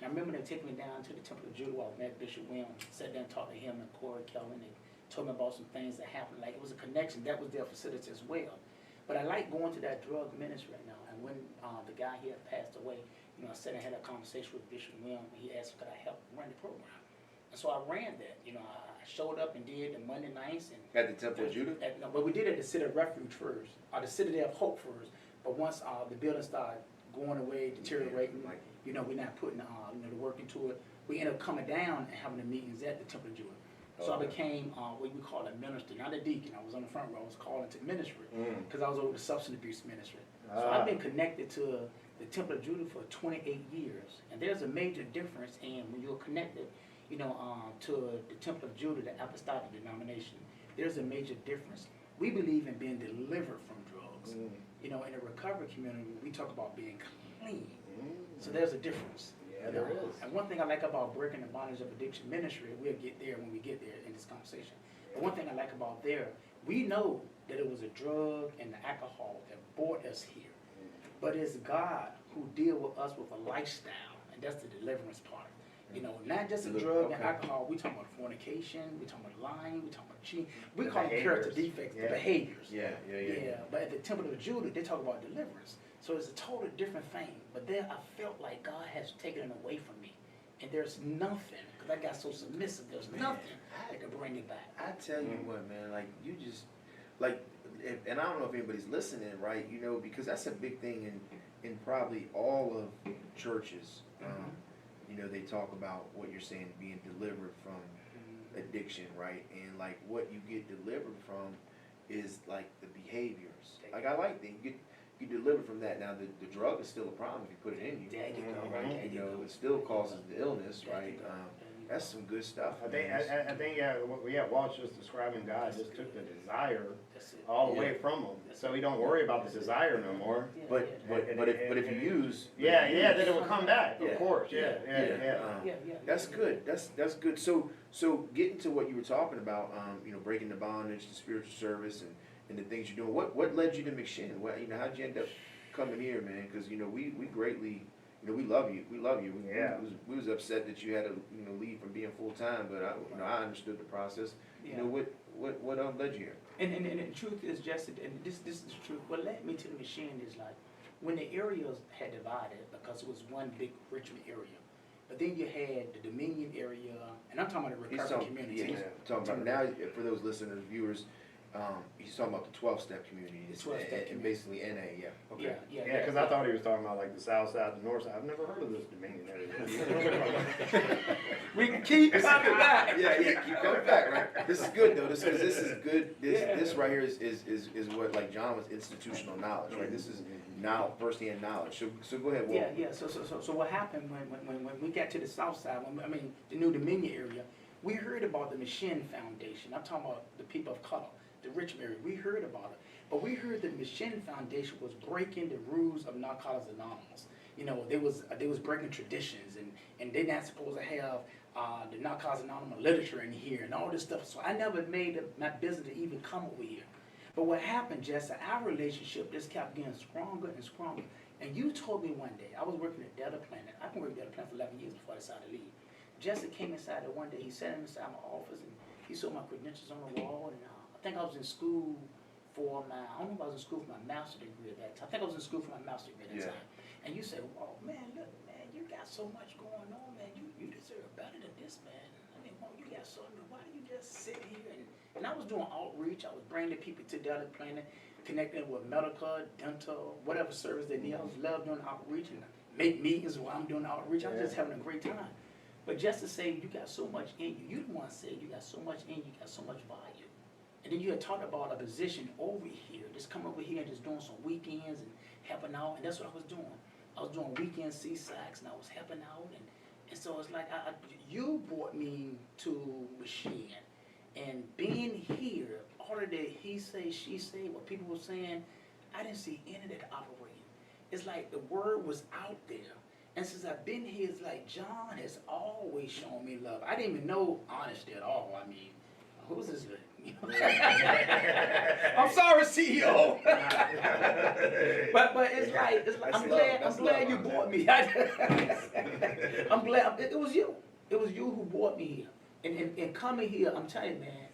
And I remember they taking me down to the Temple of Judah while I met Bishop Williams, sat down and talked to him and Corey Kelly, and they told me about some things that happened. Like, it was a connection. That was their facility as well. But I like going to that drug ministry right now. And when the guy here passed away, I sat and had a conversation with Bishop Williams, and he asked, could I help run the program? And so I ran that. I showed up and did the Monday nights. And At the Temple of Judah? But we did it at the City of Refuge first, or the City of Hope first. But once the building started going away, deteriorating, we're not putting the work into it. We ended up coming down and having the meetings at the Temple of Judah. So I became what we call a minister, not a deacon. I was on the front row. I was called into ministry because I was over the substance abuse ministry. So I've been connected to the Temple of Judah for 28 years, and there's a major difference in when you're connected, to the Temple of Judah, the apostolic denomination. There's a major difference. We believe in being delivered from drugs. In the recovery community, we talk about being clean. So there's a difference. Yeah, there is. And one thing I like about breaking the bondage of addiction ministry, we'll get there when we get there in this conversation. But one thing I like about there, we know that it was a drug and the alcohol that brought us here. But it's God who deal with us with a lifestyle, and that's the deliverance part. Not just a drug and alcohol. We talking about fornication, we talking about lying, we talking about cheating. We call them character defects, the behaviors. Yeah. But at the Temple of Judah, they talk about deliverance. So it's a totally different thing. But there I felt like God has taken it away from me. And there's nothing, because I got so submissive, there's nothing that can bring it back. I tell you what, man, you just, and I don't know if anybody's listening, right, because that's a big thing in probably all of churches. They talk about what you're saying, being delivered from addiction, right? And what you get delivered from is the behaviors. I like that you get delivered from that. Now the drug is still a problem if you put it in you. There you go. Right? There you go. It still causes the illness, There you right? go. That's some good stuff. I think Walt's just describing God just took the desire That's it. all the way from him, so he don't worry about the desire no more. Yeah, But if you use then it will come back. Yeah. Of course, yeah. That's good. That's good. So getting to what you were talking about, breaking the bondage, the spiritual service, and the things you're doing. What led you to McShin? How'd you end up coming here, man? Because we greatly, we love you. We love you. We was upset that you had to leave from being full time, but I understood the process. Yeah. What led you here? And the truth is just, and this is the truth, what led me to the machine is when the areas had divided, because it was one big Richmond area, but then you had the Dominion area, and I'm talking about the recovery community. Talking about now, for those listeners, viewers, he's talking about the 12-step community. The 12-step and community. basically NA, yeah. Okay. Yeah, because I thought he was talking about like the south side, the north side. I've never heard of this Dominion area. We can keep coming back. Yeah, keep coming back, right? This is good though. This is good. This right here is what like John was institutional knowledge, right? This is now firsthand knowledge. So go ahead. Walt. Yeah. So what happened when we got to the south side? The New Dominion area, we heard about the Machine Foundation. I'm talking about the people of color, the Richmond area. We heard about it, but we heard the Machine Foundation was breaking the rules of Narcotics Anonymous. You know, they was breaking traditions, and they're not supposed to have the Narcotics Anonymous literature in here and all this stuff. So I never made it my business to even come over here. But what happened, Jesse, our relationship just kept getting stronger and stronger. And you told me one day, I was working at Delta Planet. I've been working at Delta Planet for 11 years before I decided to leave. Jesse came inside there one day, he sat inside my office, and he saw my credentials on the wall, and I think I was in school for I don't know if I was in school for my master's degree at that time. I think I was in school for my master's degree at that time. And you said, oh man, look, man, you got so much going on, man. You deserve better than this, man. I mean, well, you got so much. Why do you just sit here? And I was doing outreach. I was bringing people to Delta Planet, connecting with medical, dental, whatever service they need. I was love doing outreach and make meetings while I'm doing outreach. I was just having a great time. But just to say you got so much in you, you the one said you got so much in you, got so much value. And then you had talked about a position over here, just come over here and just doing some weekends and helping out, and that's what I was doing. I was doing weekend CSACs, and I was helping out, and so it's like you brought me to Machine, and being here, all of the he say, she say, what people were saying, I didn't see any of that operating. It's like the word was out there, and since I've been here, it's like John has always shown me love. I didn't even know honesty at all. I mean, who's this? I'm sorry, CEO. but it's like I'm glad you brought me. I'm glad it was you. It was you who brought me here. And coming here, I'm telling you, man,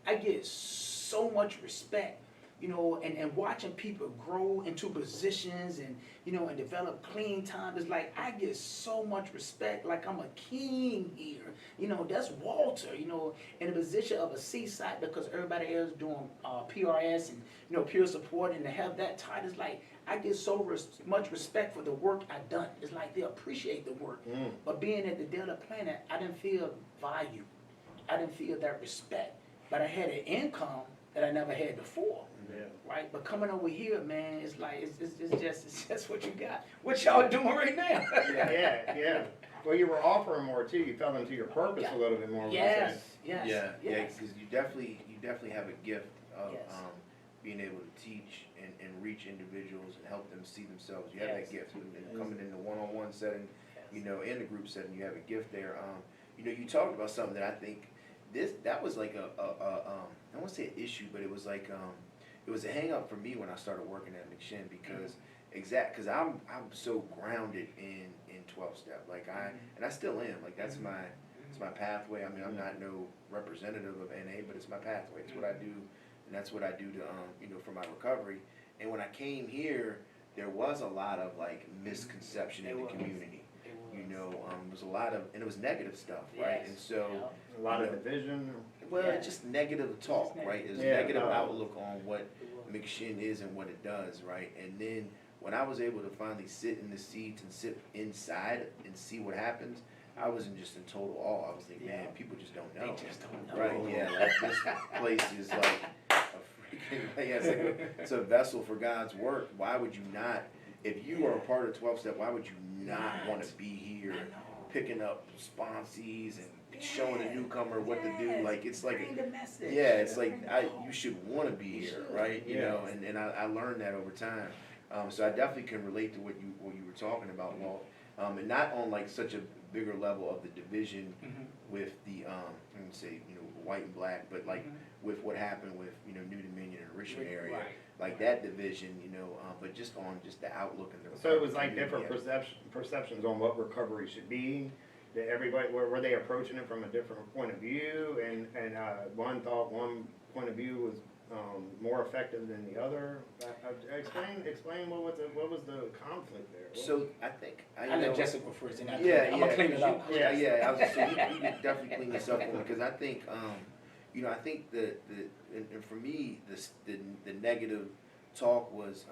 I get so much respect, you know, and watching people grow into positions and, you know, and develop clean time. It's like I get so much respect, like I'm a king here. You know, that's Walter, you know, in the position of a CSAC, because everybody else doing PRS and, you know, peer support, and to have that title, it's like I get so much respect for the work I've done. It's like they appreciate the work. But being at the Delta Planet, I didn't feel value. I didn't feel that respect. But I had an income that I never had before. Right? But coming over here, man, it's like it's just what you got. What y'all doing right now? Yeah. Well, you were offering more too. You fell into your purpose a little bit more. Yes. Yeah, because you definitely have a gift of being able to teach and reach individuals and help them see themselves. You have that gift, and coming in the one-on-one setting, you know, in the group setting, you have a gift there. You know, you talked about something that I think that was like I won't say an issue, but it was like it was a hang up for me when I started working at McShin, because I'm so grounded in 12-step, like I still am, like that's my pathway. I mean, I'm not no representative of NA, but it's my pathway. It's what I do, and that's what I do to you know, for my recovery. And when I came here, there was a lot of like misconception in the community. You know, there was a lot of, and it was negative stuff, right? And so a lot of division. Well, just negative talk, right? It's negative outlook on what McShin is and what it does, right? And then when I was able to finally sit in the seats and sit inside and see what happens, I was just in total awe. I was like, man, people just don't know. They just don't know. Right? Yeah, like this place is like a freaking, it's a vessel for God's work. Why would you not, if you are a part of 12-step, why would you not want to be here picking up sponsees and showing a newcomer what to do? Like, it's like, it's like you should want to be here, right? You know, and I learned that over time. So I definitely can relate to what you were talking about, Walt. And not on like such a bigger level of the division with the let me say, you know, white and black, but like with what happened with, you know, New Dominion and Richmond area, like that division, you know, but just on just the outlook and the. So it was like different perceptions on what recovery should be. That everybody were they approaching it from a different point of view, and one thought one point of view was more effective than the other. Explain what was the conflict there? So I think I know Jessica first, and I'm gonna clean it up. So you can definitely clean this up for me, because I think you know, I think and for me, the negative talk was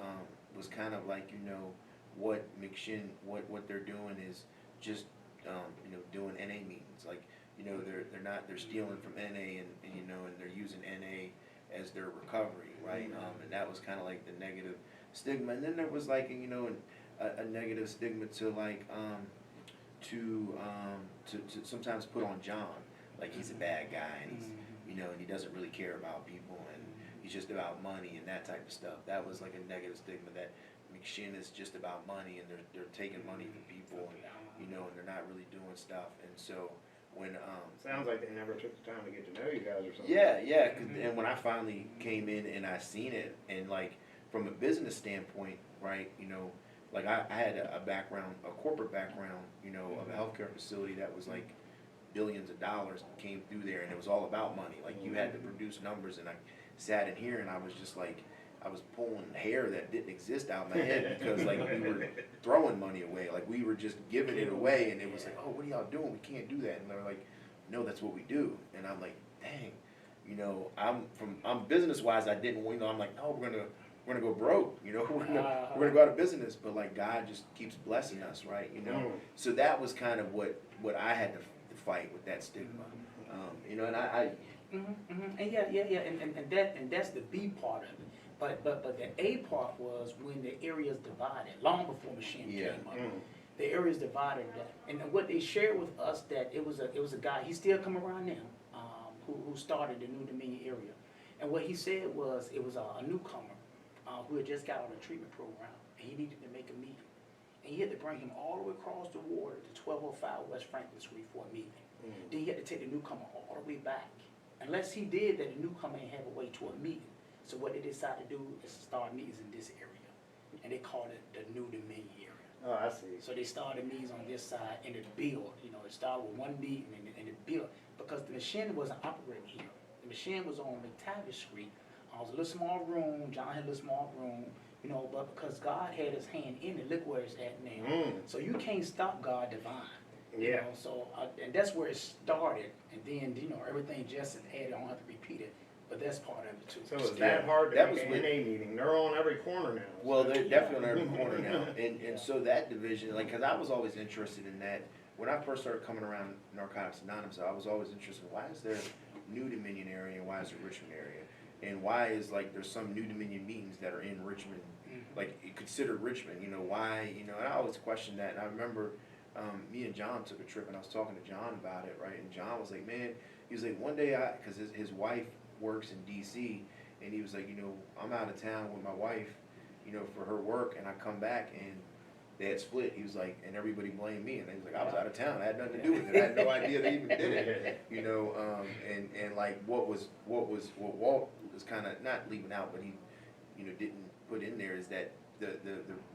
kind of like, you know, what McShin, what they're doing is just, you know, doing NA meetings. Like, you know, they're stealing from NA and, you know, and they're using NA as their recovery, right? And that was kind of like the negative stigma. And then there was like, you know, a negative stigma to like, to sometimes put on John, like he's a bad guy and he's, you know, and he doesn't really care about people and he's just about money and that type of stuff. That was like a negative stigma, that McShin is just about money and they're taking money from people, and, you know, and they're not really doing stuff. And so when sounds like they never took the time to get to know you guys or something. yeah, and when I finally came in and I seen it, and like from a business standpoint, right, you know, like I had a background, a corporate background, you know, of a healthcare facility that was like billions of dollars came through there, and it was all about money. Like you had to produce numbers, and I sat in here and I was just like, I was pulling hair that didn't exist out of my head because like we were throwing money away, like we were just giving it away, and it was like, oh, what are y'all doing? We can't do that. And they're like, no, that's what we do. And I'm like, dang, you know, I'm business wise, I didn't, you know, I'm like, no, we're gonna go broke, you know, we're gonna go out of business, but like God just keeps blessing us, right, you know. So that was kind of what I had to fight with, that stigma, you know, and I and yeah, and that's the B part of it. But the A part was when the areas divided, long before McShin came up. The areas divided, and what they shared with us, that it was a guy, he's still coming around now, who started the New Dominion area. And what he said was, it was a newcomer who had just got on a treatment program, and he needed to make a meeting. And he had to bring him all the way across the water to 1205 West Franklin Street for a meeting. Then he had to take the newcomer all the way back. Unless he did that, the newcomer ain't have a way to a meeting. So what they decided to do is start meetings in this area. And they called it the New Dominion area. Oh, I see. So they started meetings on this side, and it built, you know, it started with one meeting and it built, because the machine wasn't operating here. The machine was on McTavish Street. It was a little small room, John had a little small room, you know, but because God had his hand in it, look where it's at now. So you can't stop God divine. You know, so, and that's where it started, and then, you know, everything Justin added, I don't have to repeat it, but that's part of it too. So it's that hard to make an NA meeting? They're on every corner now. Well, they're definitely on every corner now, and so that division, like, because I was always interested in that. When I first started coming around Narcotics Anonymous, I was always interested in why is there New Dominion area and why is there Richmond area? And why is, like, there's some New Dominion meetings that are in Richmond, like, considered Richmond, you know, why, you know, and I always questioned that. And I remember me and John took a trip, and I was talking to John about it, right? And John was like, man, he was like, one day because his wife works in D.C., and he was like, you know, I'm out of town with my wife, you know, for her work, and I come back, and they had split. He was like, and everybody blamed me, and he was like, I was out of town, I had nothing to do with it, I had no idea they even did it, you know, and like what Walt was kind of not leaving out, but he, you know, didn't put in there is that the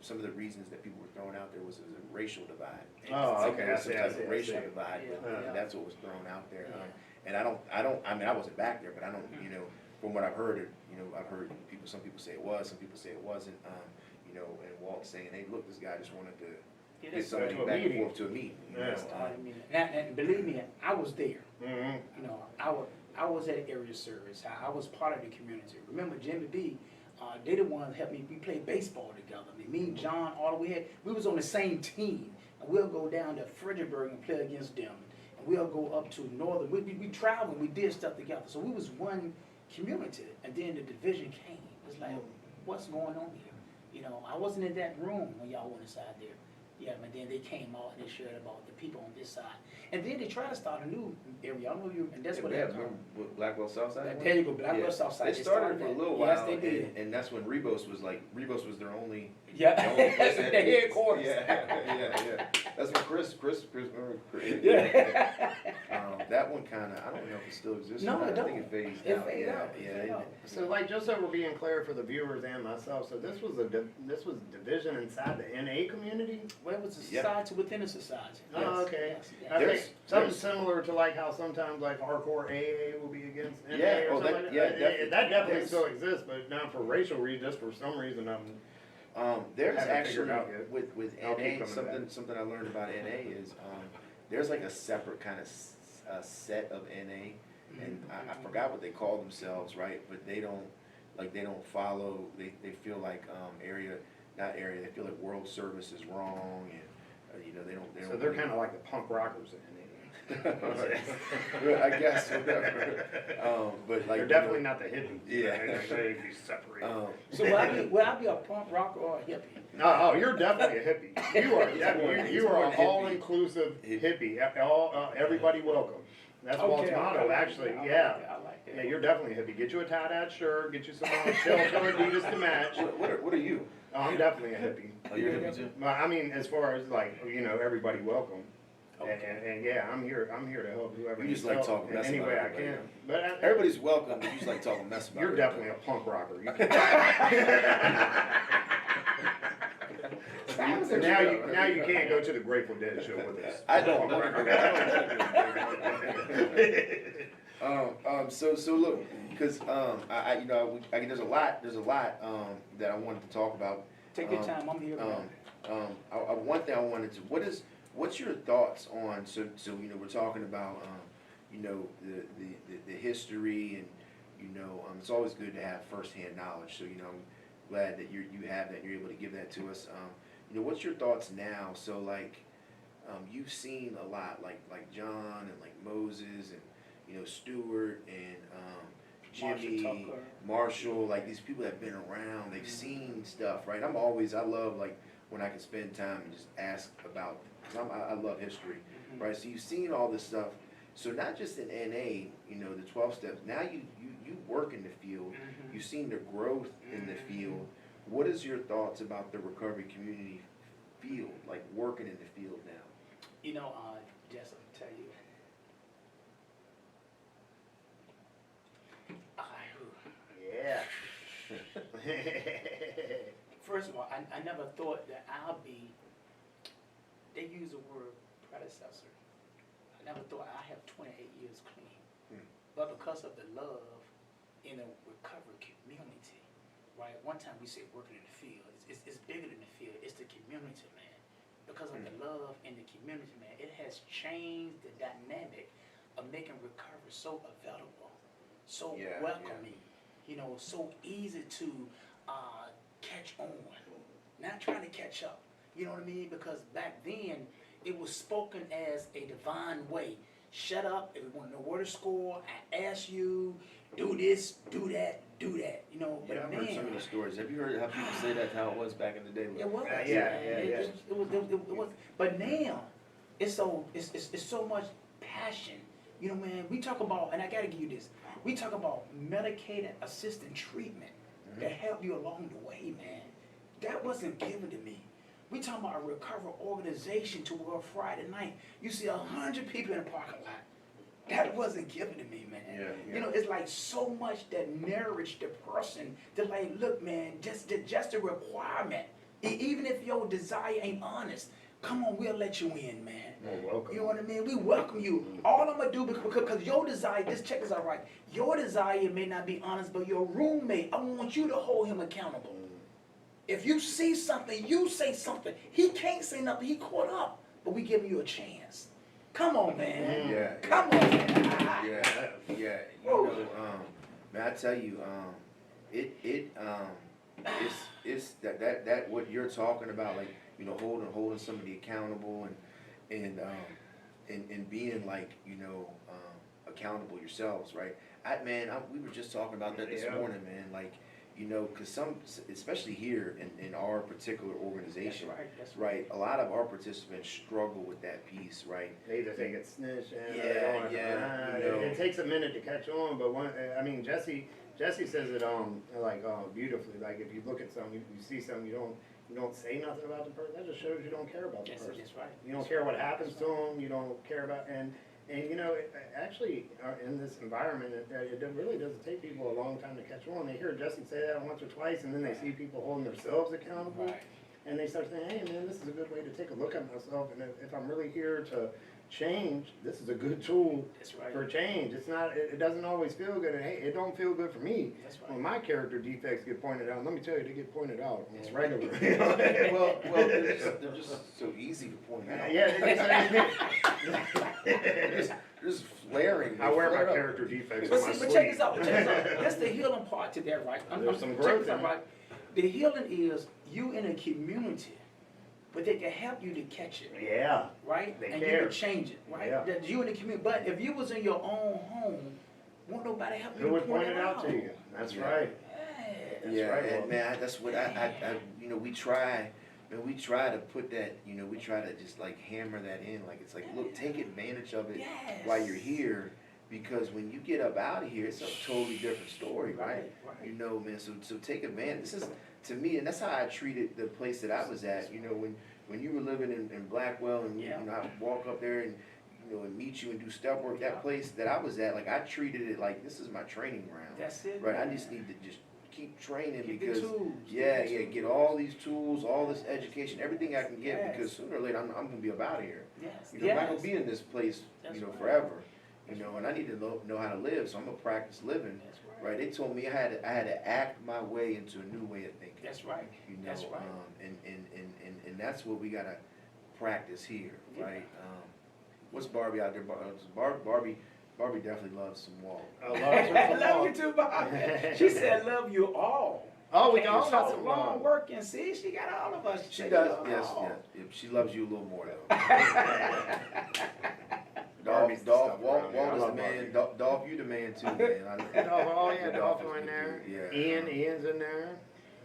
some of the reasons that people were throwing out there was a racial divide. Oh, okay, Some type of racial divide, and that's what was thrown out there. And I mean, I wasn't back there, but I don't, you know, from what I've heard, you know, I've heard some people say it was, some people say it wasn't, you know, and Walt saying, hey, look, this guy just wanted to get somebody back and forth to a meeting. You know? And believe me, I was there. You know, I was at area service. I was part of the community. Remember, Jimmy B, they the ones helped me. We played baseball together. I mean, me and John, we was on the same team. And we'll go down to Fredericksburg and play against them. And we'll go up to Northern. We traveled, we did stuff together. So we was one community. And then the division came. It's like, what's going on here? You know, I wasn't in that room when y'all went inside there. Yeah, but then they came out and they shared about the people on this side. And then they tried to start a new area. I don't know you, and that's what they remember Blackwell Southside? There you go, Blackwell Southside. They started for a little while. Yes, they did. And that's when Rebos was their only. Yeah, place the headquarters. Yeah. That's when Chris, remember Chris? Yeah. That one kind of, I don't know if it still exists. No, it I don't. think it phased It out. faded out. Yeah. So, like, just so we're being clear for the viewers and myself, so this was division inside the NA community? Well, it was a society within a society. Oh, okay. Yes. I think something similar to like how sometimes like hardcore AA will be against NA or something like that. That definitely still exists, but not for racial reasons. Just for some reason, there's haven't actually figured out yet. with I'll keep NA coming back. something I learned about NA is there's like a separate kind of set of NA and I forgot what they call themselves, right? But they don't follow. They feel like they feel like world service is wrong, and you know they don't. So they're kind of like the punk rockers in I guess whatever. But like they're definitely not the hippies. Yeah. They'd be separated. So will I be a punk rocker or a hippie? Oh, you're definitely a hippie. You are definitely, you are an hippie. all-inclusive hippie. Everybody welcome. That's Walt's motto, actually. Yeah. I like that. Yeah, you're definitely a hippie. Get you a tie-dyed shirt. Get you some shell-colored Adidas to match. What are you? Oh, I'm definitely a hippie. Oh, you're a hippie too? Well, I mean, as far as like, you know, everybody welcome. Okay. And yeah, I'm here to help whoever You just needs like help talking in mess any about way I everybody. can. But Everybody's welcome, but you just like talking mess about you're everybody. definitely a punk rocker. Now you can't go to the Grateful Dead show with us. I don't. So look, because there's a lot that I wanted to talk about. Take your time, I'm here. One thing I wanted to, what's your thoughts on, so you know, we're talking about, you know, the history, and, you know, it's always good to have firsthand knowledge, so, you know, I'm glad that you have that, and you're able to give that to us. You know, what's your thoughts now? So, like, you've seen a lot, like John, and like Moses, and, you know, Stewart, and Jimmy, Marshall, like these people that have been around, they've seen stuff, right? I love, like, when I can spend time and just ask about, because I love history, right? So you've seen all this stuff. So not just in NA, you know, the 12 steps, now you work in the field, you've seen the growth in the field. What is your thoughts about the recovery community field, like working in the field now? You know, Jess, I'll tell you. Yeah. First of all, I never thought that I'll be, they use the word predecessor. I never thought I have 28 years clean. But because of the love in a recovery community, right? One time we said working in the field, it's bigger than the field, it's the community, man. Because of the love in the community, man, it has changed the dynamic of making recovery so available, so welcoming, you know, so easy to catch on, not trying to catch up, you know what I mean? Because back then, it was spoken as a divine way. Shut up, if you want to know where to score, I ask you, do this, do that, you know. Yeah, I've heard some of the stories. Have you heard how people say that's how it was back in the day? It was. It was. But now, it's so much passion. You know, man, we talk about, and I gotta give you this, we talk about medicated assisted treatment that help you along the way, man. That wasn't given to me. We talking about a recovery organization to where Friday night, you see 100 people in the parking lot. That wasn't given to me, man. You know, it's like so much that nourish the person. They're like, look, man, just a requirement. Even if your desire ain't honest, come on, we'll let you in, man. Welcome. You know what I mean? We welcome you. All I'm gonna do, because your desire, this check is all right. Your desire may not be honest, but your roommate, I want you to hold him accountable. If you see something, you say something. He can't say nothing, he caught up, but we giving you a chance. Come on, man. Come on, man. You know, man, I tell you, it's that what you're talking about, like, you know, holding somebody accountable, and being, like, you know, accountable yourselves, right? We were just talking about that this morning, man. Like, you know, because especially here in our particular organization, That's right, a lot of our participants struggle with that piece, right? They either think it's snitching, Yeah, or they don't yeah, want you know. It takes a minute to catch on, but Jesse says it beautifully. Like, if you look at something, you see something, you don't say nothing about the person. That just shows you don't care about the person. That's right. You don't care what happens to them. You don't care about and you know, actually, in this environment, it really doesn't take people a long time to catch on. They hear Jesse say that once or twice, and then they see people holding themselves accountable, Right. and they start saying, "Hey, man, this is a good way to take a look at myself. And if I'm really here to change, this is a good tool That's right. for change. It's not. It doesn't always feel good. And hey, it don't feel good for me. That's right. When my character defects get pointed out, let me tell you, they get pointed out That's regularly. well, they're just so easy to point out. Yeah, just flaring. I wear my flare up. character defects But on my see, sleeve. but check this out, check this out. That's the healing part to that, right? There's some check growth this out, in it. right? The healing is you in a community, but they can help you to catch it, Yeah. right? They And you care. can change it, right? Yeah. That you in the community. But if you was in your own home, won't nobody help you Who to would point point it out to you? That's Yeah. right. Yeah. Yeah, right, and Walt. man, that's what I you know, we try to put that, you know, we try to just like hammer that in, like it's like, look, take advantage of it Yes. while you're here, because when you get up out of here, it's a totally different story, right? Right. You know, man, so take advantage. This is, to me, and that's how I treated the place that I was at, you know, when you were living in Blackwell, and Yeah. you know, I walk up there and, you know, and meet you and do step work, Yeah. that place that I was at, like I treated it like this is my training ground. That's it. Right, I man. just need to just keep training Get the because tools, yeah, get the get tools. all these tools, all this education, everything I can get, Yes. because sooner or later I'm gonna be up out of here. Yes. You know, I'm not gonna Yes. be in this place, That's you know, right. forever. You That's know, and I need to know how to live, so I'm gonna practice living. That's Right, they told me I had to act my way into a new way of thinking. That's right. You know, That's right. and that's what we gotta practice here, Yeah. right? What's Barbie out there? Barbie definitely loves some Walt. I love her some love more. you too, Bob. She said, "Love you all." Oh, we Came all got so some long love. working. See, she got all of us. She said, does, "Love yes, all." yes. She loves you a little more though. Barbie's the Dolph, stuff Walt around here. I is the love man. Barbie. Dolph, you the man too, man. Oh yeah, The Dolph is in good there. dude, Yeah. Ian's in there.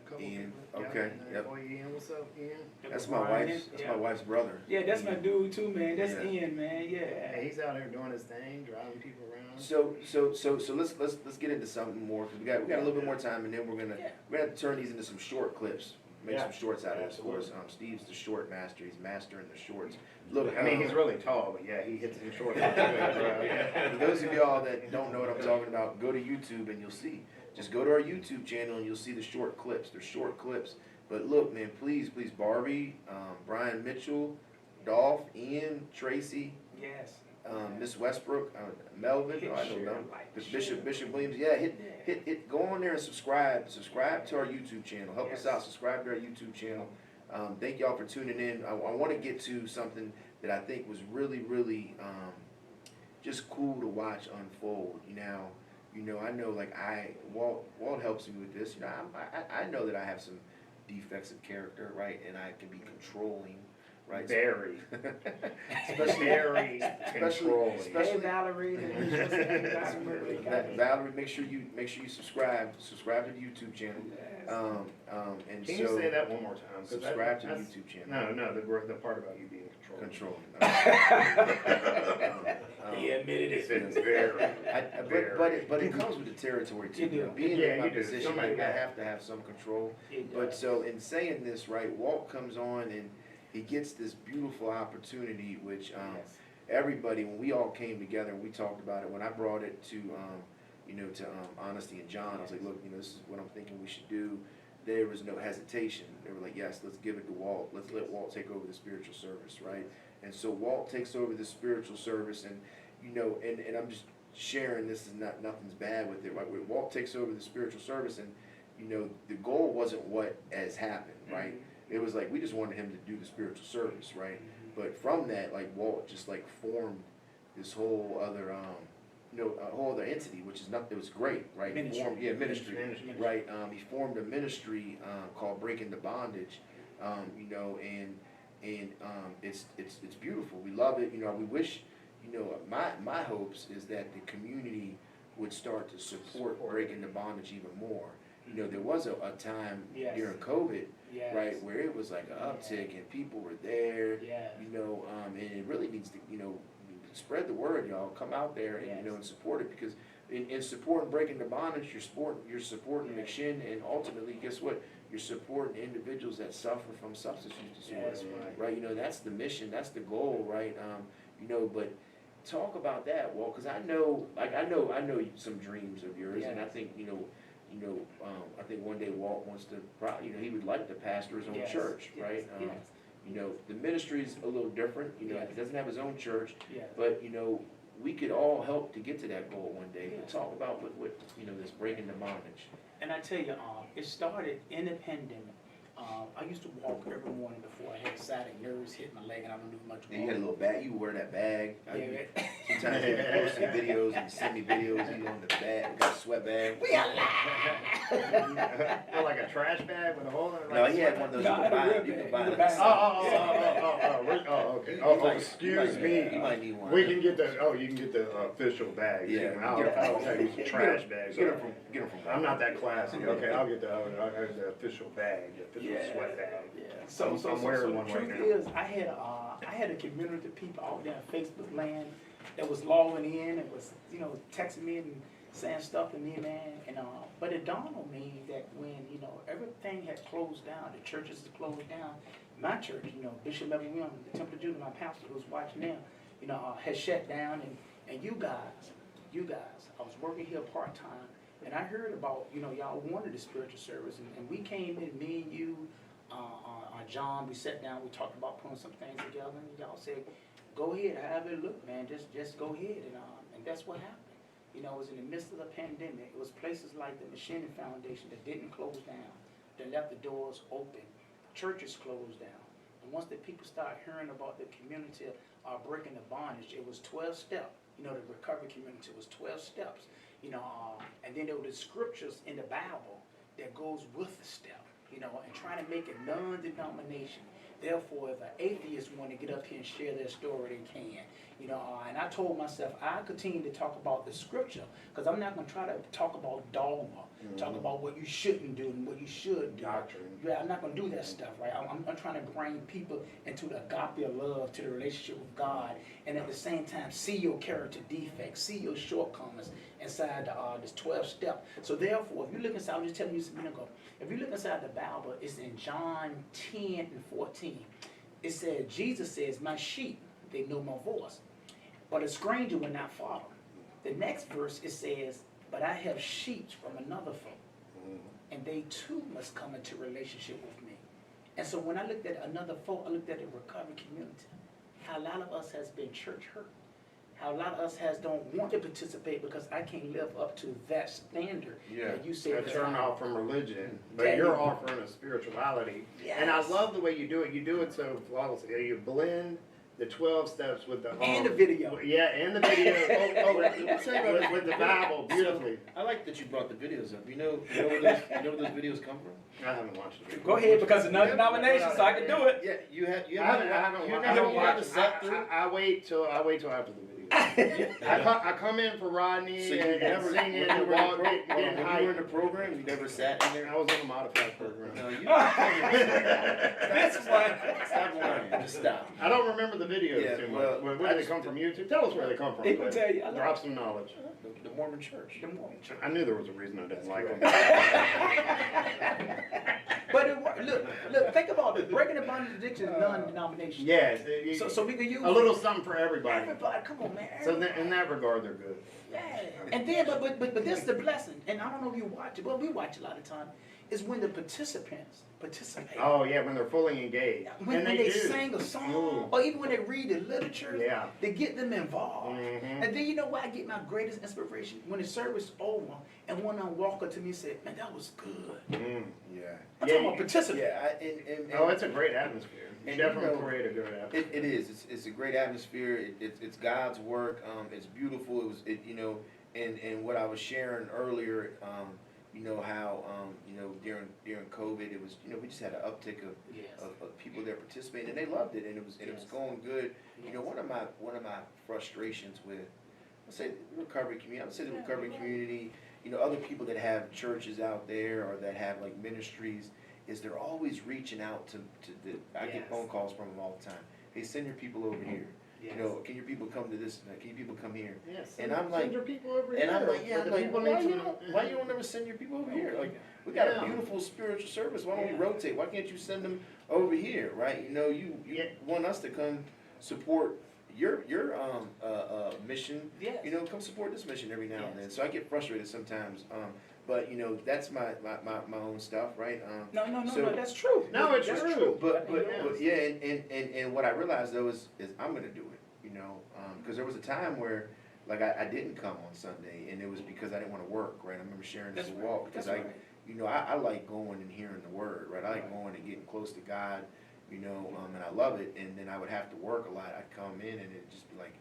A couple Ian, people. Yeah, okay, and yep. Boy, Ian, what's up, Ian? That's my Brian, wife's. That's yeah. my wife's brother. Yeah, that's my Ian. dude too, man. That's Yeah. Ian, man. Yeah, Yeah. he's out here doing his thing, driving people around. So let's get into something more because we got a little bit more time, and then we're gonna turn these into some short clips. Make Yeah. some shorts out of this for us. Absolutely. Steve's the short master. He's mastering the shorts. Look, I mean, he's really tall, but yeah, he hits them short. Yeah. For those of y'all that don't know what I'm talking about, go to YouTube and you'll see. Just go to our YouTube channel and you'll see the short clips. They're short clips. But look, man, please, Barbie, Brian Mitchell, Dolph, Ian, Tracy, Yes. Miss Westbrook, Melvin, Hit I don't share, know, like, Bishop share. Williams. Yeah, hit, go on there and subscribe to our YouTube channel. Help us Yes. out. Subscribe to our YouTube channel. Thank y'all for tuning in. I want to get to something that I think was really just cool to watch unfold. You know, I know like Walt helps me with this. You know, I know that I have some defects of character, right, and I can be controlling. Right. Very. Especially Very controlling. Hey, Valerie. Valerie, make sure you subscribe to the YouTube channel. And Can so you say that one more time? 'Cause subscribe to the that's- YouTube channel. No, the part about you being controlled. Controlling. He admitted it. It's very. But it comes with the territory too. You do. Being Yeah, in my you do. position, Somebody I does. have to have some control. It But does. so in saying this, right, Walt comes on and he gets this beautiful opportunity, which Yes. everybody, when we all came together and we talked about it, when I brought it to Honesty and John, I was like, look, this is what I'm thinking we should do. There was no hesitation. They were like, yes, let's give it to Walt. Let's let Walt take over the spiritual service, right? And so Walt takes over the spiritual service, and and I'm just sharing. This is nothing's bad with it, right? When Walt takes over the spiritual service, and the goal wasn't what has happened, right? It was like we just wanted him to do the spiritual service, right? But from that, like Walt just like formed this whole other a whole other entity, which is not. It was great, right? Ministry. He formed, ministry, Ministry. right? He formed a ministry called Breaking the Bondage, and it's beautiful. We love it. We wish. My hopes is that the community would start to support Breaking the Bondage even more. There was a time Yes. during COVID, Yes. right, where it was like an uptick and people were there, Yes. and it really needs to, spread the word, y'all. Come out there and, Yes. and support it, because in supporting Breaking the Bondage, you're supporting Yes. McShin, and ultimately, guess what? You're supporting individuals that suffer from substance use disorder, Yes, right? That's the mission, that's the goal, right? But talk about that, Walt, because I know some dreams of yours, and I Yes. think, I think one day Walt wants to, he would like to pastor his own Yes. church, Yes. right? Yes. The ministry's a little different, Yes. he doesn't have his own church, Yes. but, we could all help to get to that goal one day. But Yes. talk about what this Breaking the Bondage. And I tell you, it started independent I used to walk every morning before I had sciatic nerves hit my leg, and I don't do much And you had a walking. little bag, you wear that bag. Yeah, Sometimes you post some videos and send me videos, you on the bag, got a sweat bag. We are Or like a trash bag with a hole in it? No, like he had one of those, No, you I could had a buy, real you could bag. buy. You could it. buy Okay. You Oh, might- excuse you me. might need one. We can get the, you can get the official bags. Yeah. I'll tell you some trash bags. Get them from. I'm not that classy. Okay, I'll get the official bag, the official sweat bag. Yeah. I'm wearing one the right truth now. is, I had a community of people out there in Facebook land that was logging in and was, texting me and saying stuff to me, man. And but it dawned on me that when everything had closed down, the churches had closed down. My church, Bishop Evan Williams, the Temple of Judah, my pastor who was watching them, had shut down. And you guys, I was working here part time, and I heard about y'all wanted the spiritual service, and we came in, me and you. John, we sat down, we talked about putting some things together, and y'all said, go ahead, have it look, man, just go ahead, and that's what happened. It was in the midst of the pandemic. It was places like the Machining Foundation that didn't close down, that left the doors open. Churches closed down. And once the people started hearing about the community breaking the bondage, it was 12 steps. The recovery community was 12 steps. And then there were the scriptures in the Bible that goes with the step. And trying to make it non-denomination. Therefore, if an atheist want to get up here and share their story, they can. And I told myself, I continue to talk about the scripture, because I'm not going to try to talk about dogma, talk about what you shouldn't do and what you should do. Doctrine. Yeah, I'm not going to do that stuff, right? I'm trying to bring people into the agape of love, to the relationship with God, and at the same time, see your character defects, see your shortcomings inside this 12 step. So therefore, if you look inside, I was just telling you a minute ago, if you look inside the Bible, it's in John 10 and 14. It said, Jesus says, my sheep, they know my voice, but a stranger will not follow. The next verse, it says, but I have sheep from another folk, and they too must come into relationship with me. And so when I looked at another folk, I looked at the recovery community, how a lot of us has been church hurt. How a lot of us don't want to participate because I can't live up to that standard that you said. A turn off from religion, but Yeah, you're offering a spirituality. Yes. And I love the way you do it. You do it so flawlessly. You blend the 12 steps with the And the video. Yeah, and the video. With the Bible beautifully. I like that you brought the videos up. You know where those videos come from? I haven't watched it. Go ahead, because it's another denomination, so I can do it. Yeah, you I don't watch the set through. I wait till after the video. I come in for Rodney So you and never singing when and you were in the getting when you were in hyped. the program, you never sat in there. I was in a modified program. No, you. That's why. Stop lying. Just stop. I don't remember the videos Yeah, too much. well, Where do they come from? YouTube? Tell us where they come from. He can but tell you. I like Drop some knowledge. The Mormon Church. the morning church. I knew there was a reason I didn't like them. But look, think about it. Breaking the bondage addiction is non-denomination. Yes. So we can use a little something for everybody. everybody. Come on, man. So in that regard, they're good. Yeah. And then, but this is the blessing. And I don't know if you watch it, but we watch a lot of time. Is when the participants participate. Oh yeah, when they're fully engaged. When and they do. sing a song, Ooh. or even when they read the literature, Yeah. they get them involved. Mhm. And then you know where I get my greatest inspiration? When the service over, and one of them walk up to me and said, man, that was good. Mm. Yeah. I'm Yeah, talking about participate. Yeah. And Oh, it's a great atmosphere. You And definitely you know, create a good atmosphere. It is. It's a great atmosphere. It's God's work. It's beautiful. And what I was sharing earlier, how during COVID, it was we just had an uptick Yes. of people there participating, and they loved it, and it was going good. Yes. One of my frustrations with, let's say, the recovery community. I would say the recovery community. Other people that have churches out there or that have like ministries, is they're always reaching out to the. I get Yes. phone calls from them all the time. Hey, send your people over here. Yes. Can your people come to this? Can your people come here? Yes. And I'm like, send your people over and here. I'm like, yeah, Where I'm the like, people why need you to- don't ever send your people over here? Like, we got Yeah. a beautiful spiritual service. Why don't Yeah. we rotate? Why can't you send them over here? Right? You Yeah. want us to come support your mission. Yes. Come support this mission every now and then. Yes. So I get frustrated sometimes. But that's my own stuff, right? No, that's true. No, it's That's true. But Yes. and what I realized though is I'm gonna do it, because there was a time where like I didn't come on Sunday, and it was because I didn't want to work, right? I remember sharing this That's walk right. because That's I right. you know, I like going and hearing the word, right? I like going and getting close to God, you know, and I love it. And then I would have to work a lot. I'd come in and it'd just be like,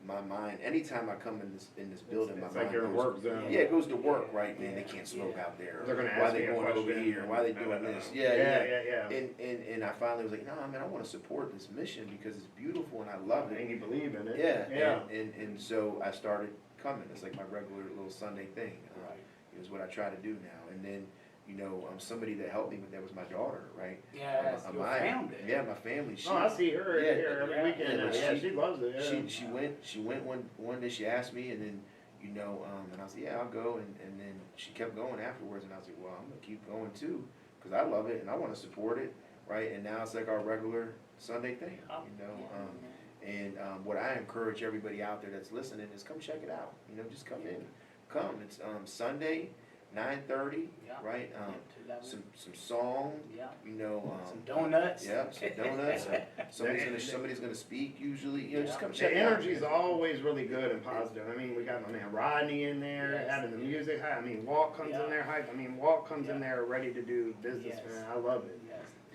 my mind, anytime I come in this building, my It's mind like you're in goes, work zone. yeah, it goes to work, right, man, they can't smoke out there. They're gonna Why ask they me a going over question. here, why they doing this, yeah. Yeah. And I finally was like, no, man, I wanna support this mission because it's beautiful and I love And it. you believe in it. Yeah, and so I started coming, it's like my regular little Sunday thing, is what I try to do now. And then, you know, somebody that helped me with that was my daughter, right? Yes, your family. Yeah, my family. Oh, I see her yeah, here every yeah, weekend. yeah, Yeah, she loves it. Yeah. She went one day, she asked me, and then, you know, and I was like, yeah, I'll go, and then she kept going afterwards, and I was like, well, I'm gonna keep going too, because I love it, and I wanna support it, right? And now it's like our regular Sunday thing, you know? And what I encourage everybody out there that's listening is come check it out, you know, just come in. Come, it's Sunday, 9:30, right? Some song, you know. Some donuts. Yeah, some donuts. Somebody's gonna speak usually. You know, just come The check it out. energy's always really good and positive. I mean, we got my man Rodney in there, having the music. I mean, Walt comes in there hype. I mean, Walt comes in there ready to do business, man. I love it.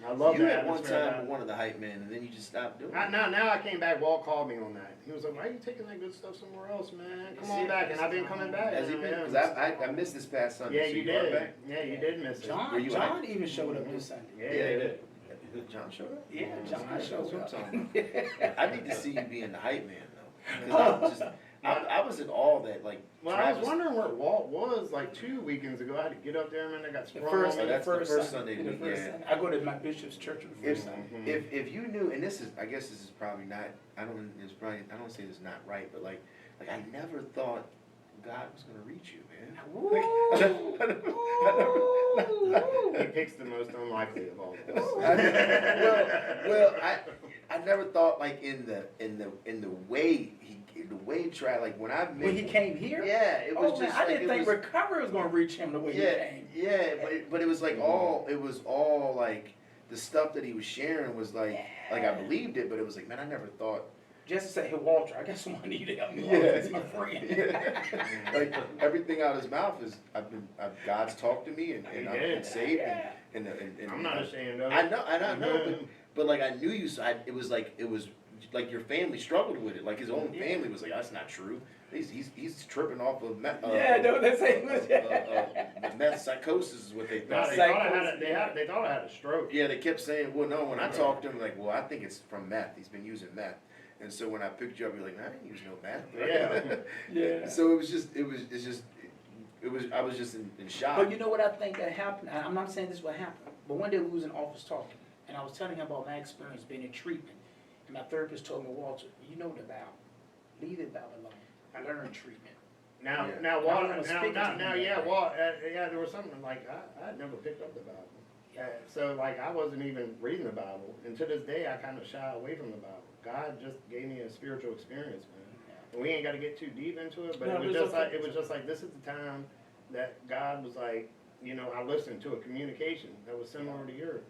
I love You that. at one time were one of the hype men, and then you just stopped doing it. Now I came back. Walt called me on that. He was like, "Why are you taking that good stuff somewhere else, man? Come on back." And I've been coming back. Has he been? Because I missed this past Sunday. Yeah, so you are did. back? Yeah, you did miss it. John even showed up this Sunday. Yeah, he did. John showed up? Yeah, John showed up. I need to see you being the hype man, though. Because I was in awe that, like, Well, I was wondering where Walt was like 2 weekends ago. I had to get up there, man. I got The sprung first, on me. that's the first Sunday the week, first yeah. Sunday. I go to my bishop's church on the first Sunday. If you knew, and this is, I guess this is probably not, I don't say this is not right, but like I never thought God was gonna reach you, man. He picks the most unlikely of all those. well, I never thought like in the way he tried, like when I When he came here? yeah, it was Oh, man, just I like, didn't think recovery was gonna reach him the way he came. yeah, but it was like it was all like the stuff that he was sharing was like I believed it, but it was like, man, I never thought. Just to say, hey, Walter, I got someone need to help me. Yeah. He's my friend. Like everything out of his mouth is God's talked to me and I've been saved and I'm not ashamed of it. I know, but like I knew you. So it was like your family struggled with it. Like his own family was like, that's not true. He's tripping off of meth. No, that's it. Meth psychosis is what they No, thought. they thought I had a stroke. Yeah, they kept saying, well, no. When I talked to him, like, well, I think it's from meth. He's been using meth. And so when I picked you up, you're like, nah, I didn't use no meth. Yeah. So I was just in shock. But you know what I think that happened? I'm not saying this is what happened, but one day we was in office talking, and I was telling him about my experience being in treatment. And my therapist told me, Walter, you know the Bible. Leave the Bible alone. I learned treatment. Now, Walt, there was something like I never picked up the Bible. So like I wasn't even reading the Bible, and to this day I kind of shy away from the Bible. God just gave me a spiritual experience, man. And we ain't got to get too deep into it, but it was just like this is the time that God was like, you know, I listened to a communication that was similar to yours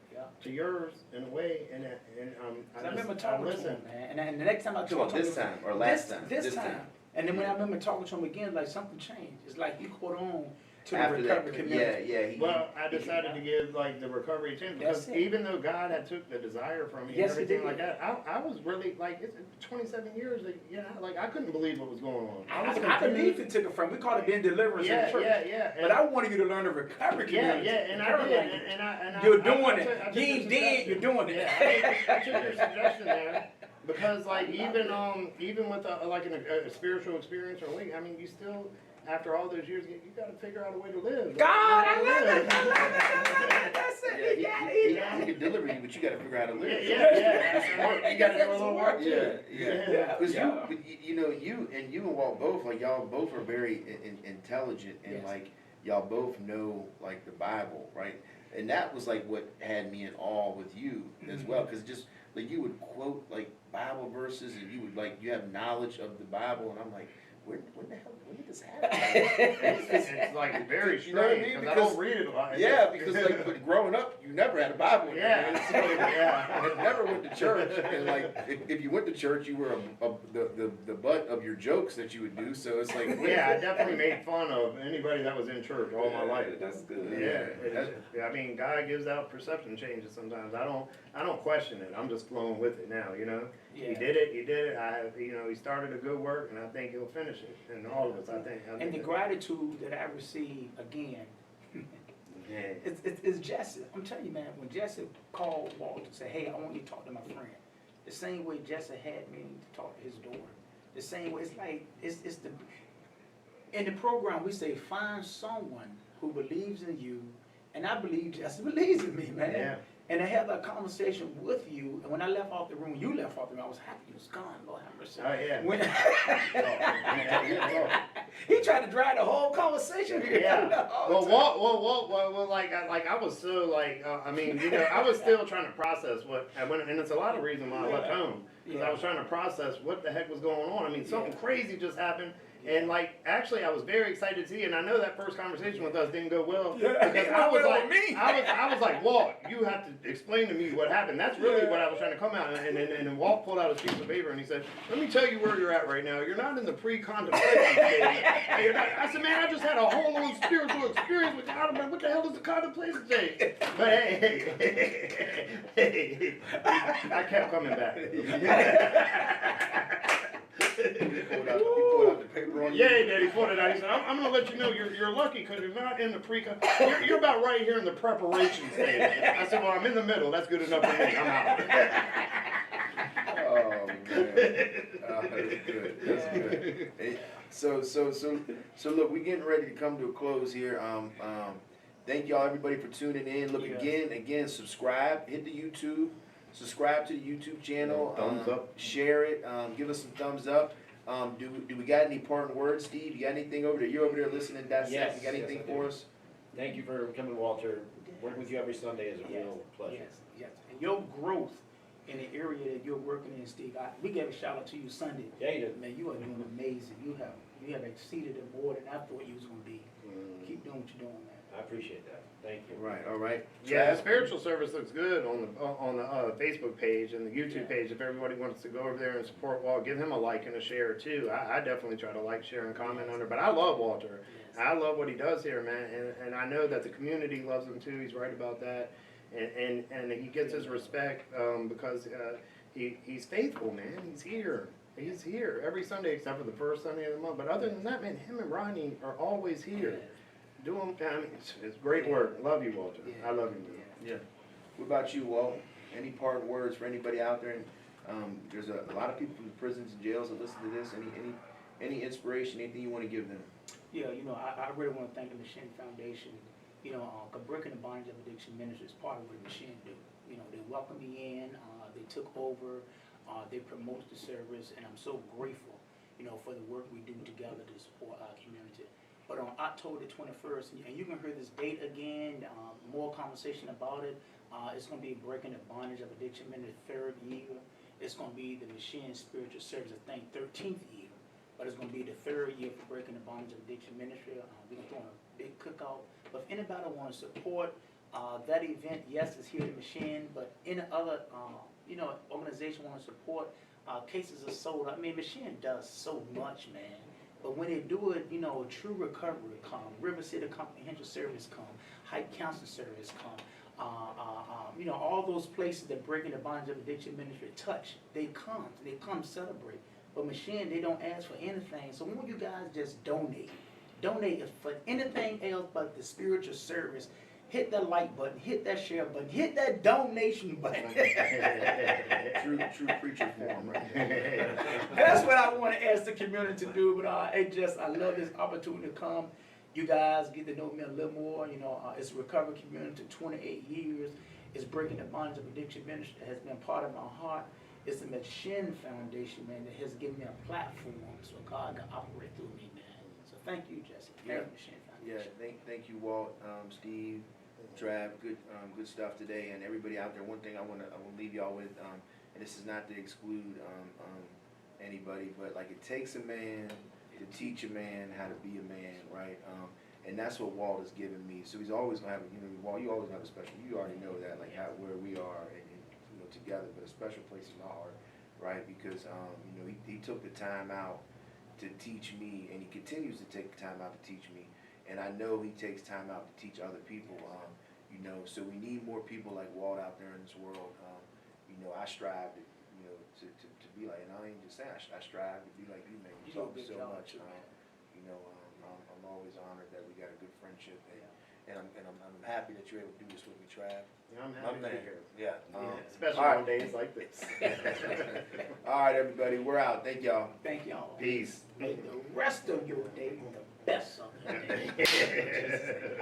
in a way, and I remember talking to him, man, and the next time I talked to him, this time or last time? This time. And then when I remember talking to him again, like something changed. It's like he caught on to the After recovery that, community. Well, I decided to give like the recovery a chance because even though God had took the desire from me and everything like that, I was really like, it's 27 years, you know, like I couldn't believe what was going on. I believed it took it from. We called it being deliverance in the church. But I wanted you to learn the recovery community. And I did, and you're doing it. You ain't dead. You're doing it. Yeah, I took your suggestion there. Because like even with a spiritual experience or I mean, you still after all those years you got to figure out a way to live. God, I love it. That's it. He can deliver you, but you got to figure out how to live. Yeah. You got to do a little work too. Because you and Walt both, like y'all both are very intelligent and like y'all both know like the Bible, right? And that was like what had me in awe with you as well, because just like you would quote like Bible verses and you would like you have knowledge of the Bible, and I'm like, when did this happen? It's like very You know what I strange, mean? because I don't read it a lot. Yeah, because like but growing up, you never had a Bible in your Yeah. hand, so, Yeah. and never went to church. And like, if you went to church, you were the butt of your jokes that you would do. So it's like, Yeah, I definitely made fun of anybody that was in church all my life. That's good. Yeah, I mean, God gives out perception changes sometimes. I don't question it. I'm just flowing with it now, you know? He Yeah. did it, he started a good work, and I think he'll finish it. And all of us, I think. And the gratitude that I receive again, Yeah. it's Jesse. I'm telling you, man, when Jesse called Walter and said, hey, I want you to talk to my friend, the same way Jesse had me to talk to his daughter, the same way, it's like, in the program we say, find someone who believes in you, and I believe Jesse believes in me, man. Yeah. And I had that conversation with you, and when I left off the room, you left off the room, I was happy you was gone, Lord have mercy. Oh, yeah. When Yeah. he tried to drag the whole conversation here. Yeah. all the time. Well, like I was so like, I mean, you know, I was still trying to process and it's a lot of reason why I left home. Because I was trying to process what the heck was going on. I mean, something crazy just happened. And like, actually, I was very excited to see, and I know that first conversation with us didn't go well. Yeah. Because I was like, I was like, Walt, you have to explain to me what happened. That's really what I was trying to come out. And then Walt pulled out his piece of paper and he said, let me tell you where you're at right now. You're not in the pre-contemplation stage. I said, man, I just had a whole on spiritual experience with God. Man, what the hell is the contemplation stage? But hey, I kept coming back. He pulled out the paper on you. Yeah, he did. He pulled it out. He said, I'm going to let you know you're lucky because you're not in the you're about right here in the preparation stage. I said, well, I'm in the middle. That's good enough for me. I'm out. Oh man, that's good. That's good. Hey, so look, we're getting ready to come to a close here. Thank y'all everybody for tuning in. Look, again, subscribe, hit the YouTube. Subscribe to the YouTube channel. Thumbs up. Share it. Give us some thumbs up. Do we got any parting words, Steve? You got anything over there? You're over there listening to that. Yes, You got anything yes, I for do. us? Thank you for coming, Walter. Working with you every Sunday is a real pleasure. Yes. And your growth in the area that you're working in, Steve, we gave a shout out to you Sunday. Yeah, you did. Man, you are doing amazing. You have exceeded it more than I thought you was gonna be. Keep doing what you're doing, man. I appreciate that. Thank you. Right. All right. Yeah, the Trav? spiritual service looks good on the Facebook page and the YouTube page. If everybody wants to go over there and support Walt, give him a like and a share too. I definitely try to like, share, and comment under. But I love Walter. Yes. I love what he does here, man, and I know that the community loves him too. He's right about that, and he gets his respect because he's faithful, man. He's here. He's here every Sunday except for the first Sunday of the month. But other than that, man, him and Ronnie are always here. Doing, I mean, it's great work. Love you, Walter. I love you, man. Yeah. What about you, Walt? Any parting words for anybody out there? There's a lot of people from the prisons and jails that listen to this. Any inspiration? Anything you want to give them? Yeah, you know, I really want to thank the Machine Foundation. You know, Breaking the Bondage of Addiction Ministry is part of what the Machine do. You know, they welcomed me in, they took over, they promote the service, and I'm so grateful, you know, for the work we do together to support our community. But on October the 21st, and you can hear this date again, more conversation about it. It's going to be Breaking the Bondage of Addiction Ministry, 3rd year. It's going to be the Machine Spiritual Service, I think, 13th year. But it's going to be the 3rd year for Breaking the Bondage of Addiction Ministry. We're going to throw in a big cookout. But if anybody wants to support that event, yes, it's here at the Machine. But any other, you know, organization want to support, cases are sold. I mean, Machine does so much, man. But when they do it, you know, True Recovery come, River City Comprehensive Service come, Height Counseling Service come, you know, all those places that Breaking the Bondage of Addiction Ministry touch, they come celebrate. But Machine, they don't ask for anything. So when you guys just donate for anything else but the spiritual service, hit that like button, hit that share button, hit that donation button. True preacher form, right? That's what I want to ask the community to do. But I love this opportunity to come. You guys get to know me a little more. You know, it's a recovery community, 28 years. It's Breaking the Bondage of Addiction Ministry that has been part of my heart. It's the Machine Foundation, man, that has given me a platform so God can operate through me, man. So thank you, Jesse. Thank you, Machine Foundation. Yeah, thank you, Walt, Steve, Trav, good stuff today, and everybody out there. One thing I want to leave y'all with, and this is not to exclude anybody, but like it takes a man teach a man how to be a man, right? And that's what Walt has given me. So he's always gonna have, Walt, you always have a special, you already know that, like where we are and together, but a special place in my heart, right? Because, he took the time out to teach me, and he continues to take the time out to teach me. And I know he takes time out to teach other people, so we need more people like Walt out there in this world. I strive to be like, and I ain't just saying, I strive to be like you, man. You talk so much. I'm always honored that we got a good friendship, and I'm happy that you're able to do this with me, Trav. Yeah, I'm happy to be here. Yeah. Especially all right. on days like this. All right, everybody, we're out. Thank y'all. Thank y'all. Peace. May the rest of your day be the best of your day.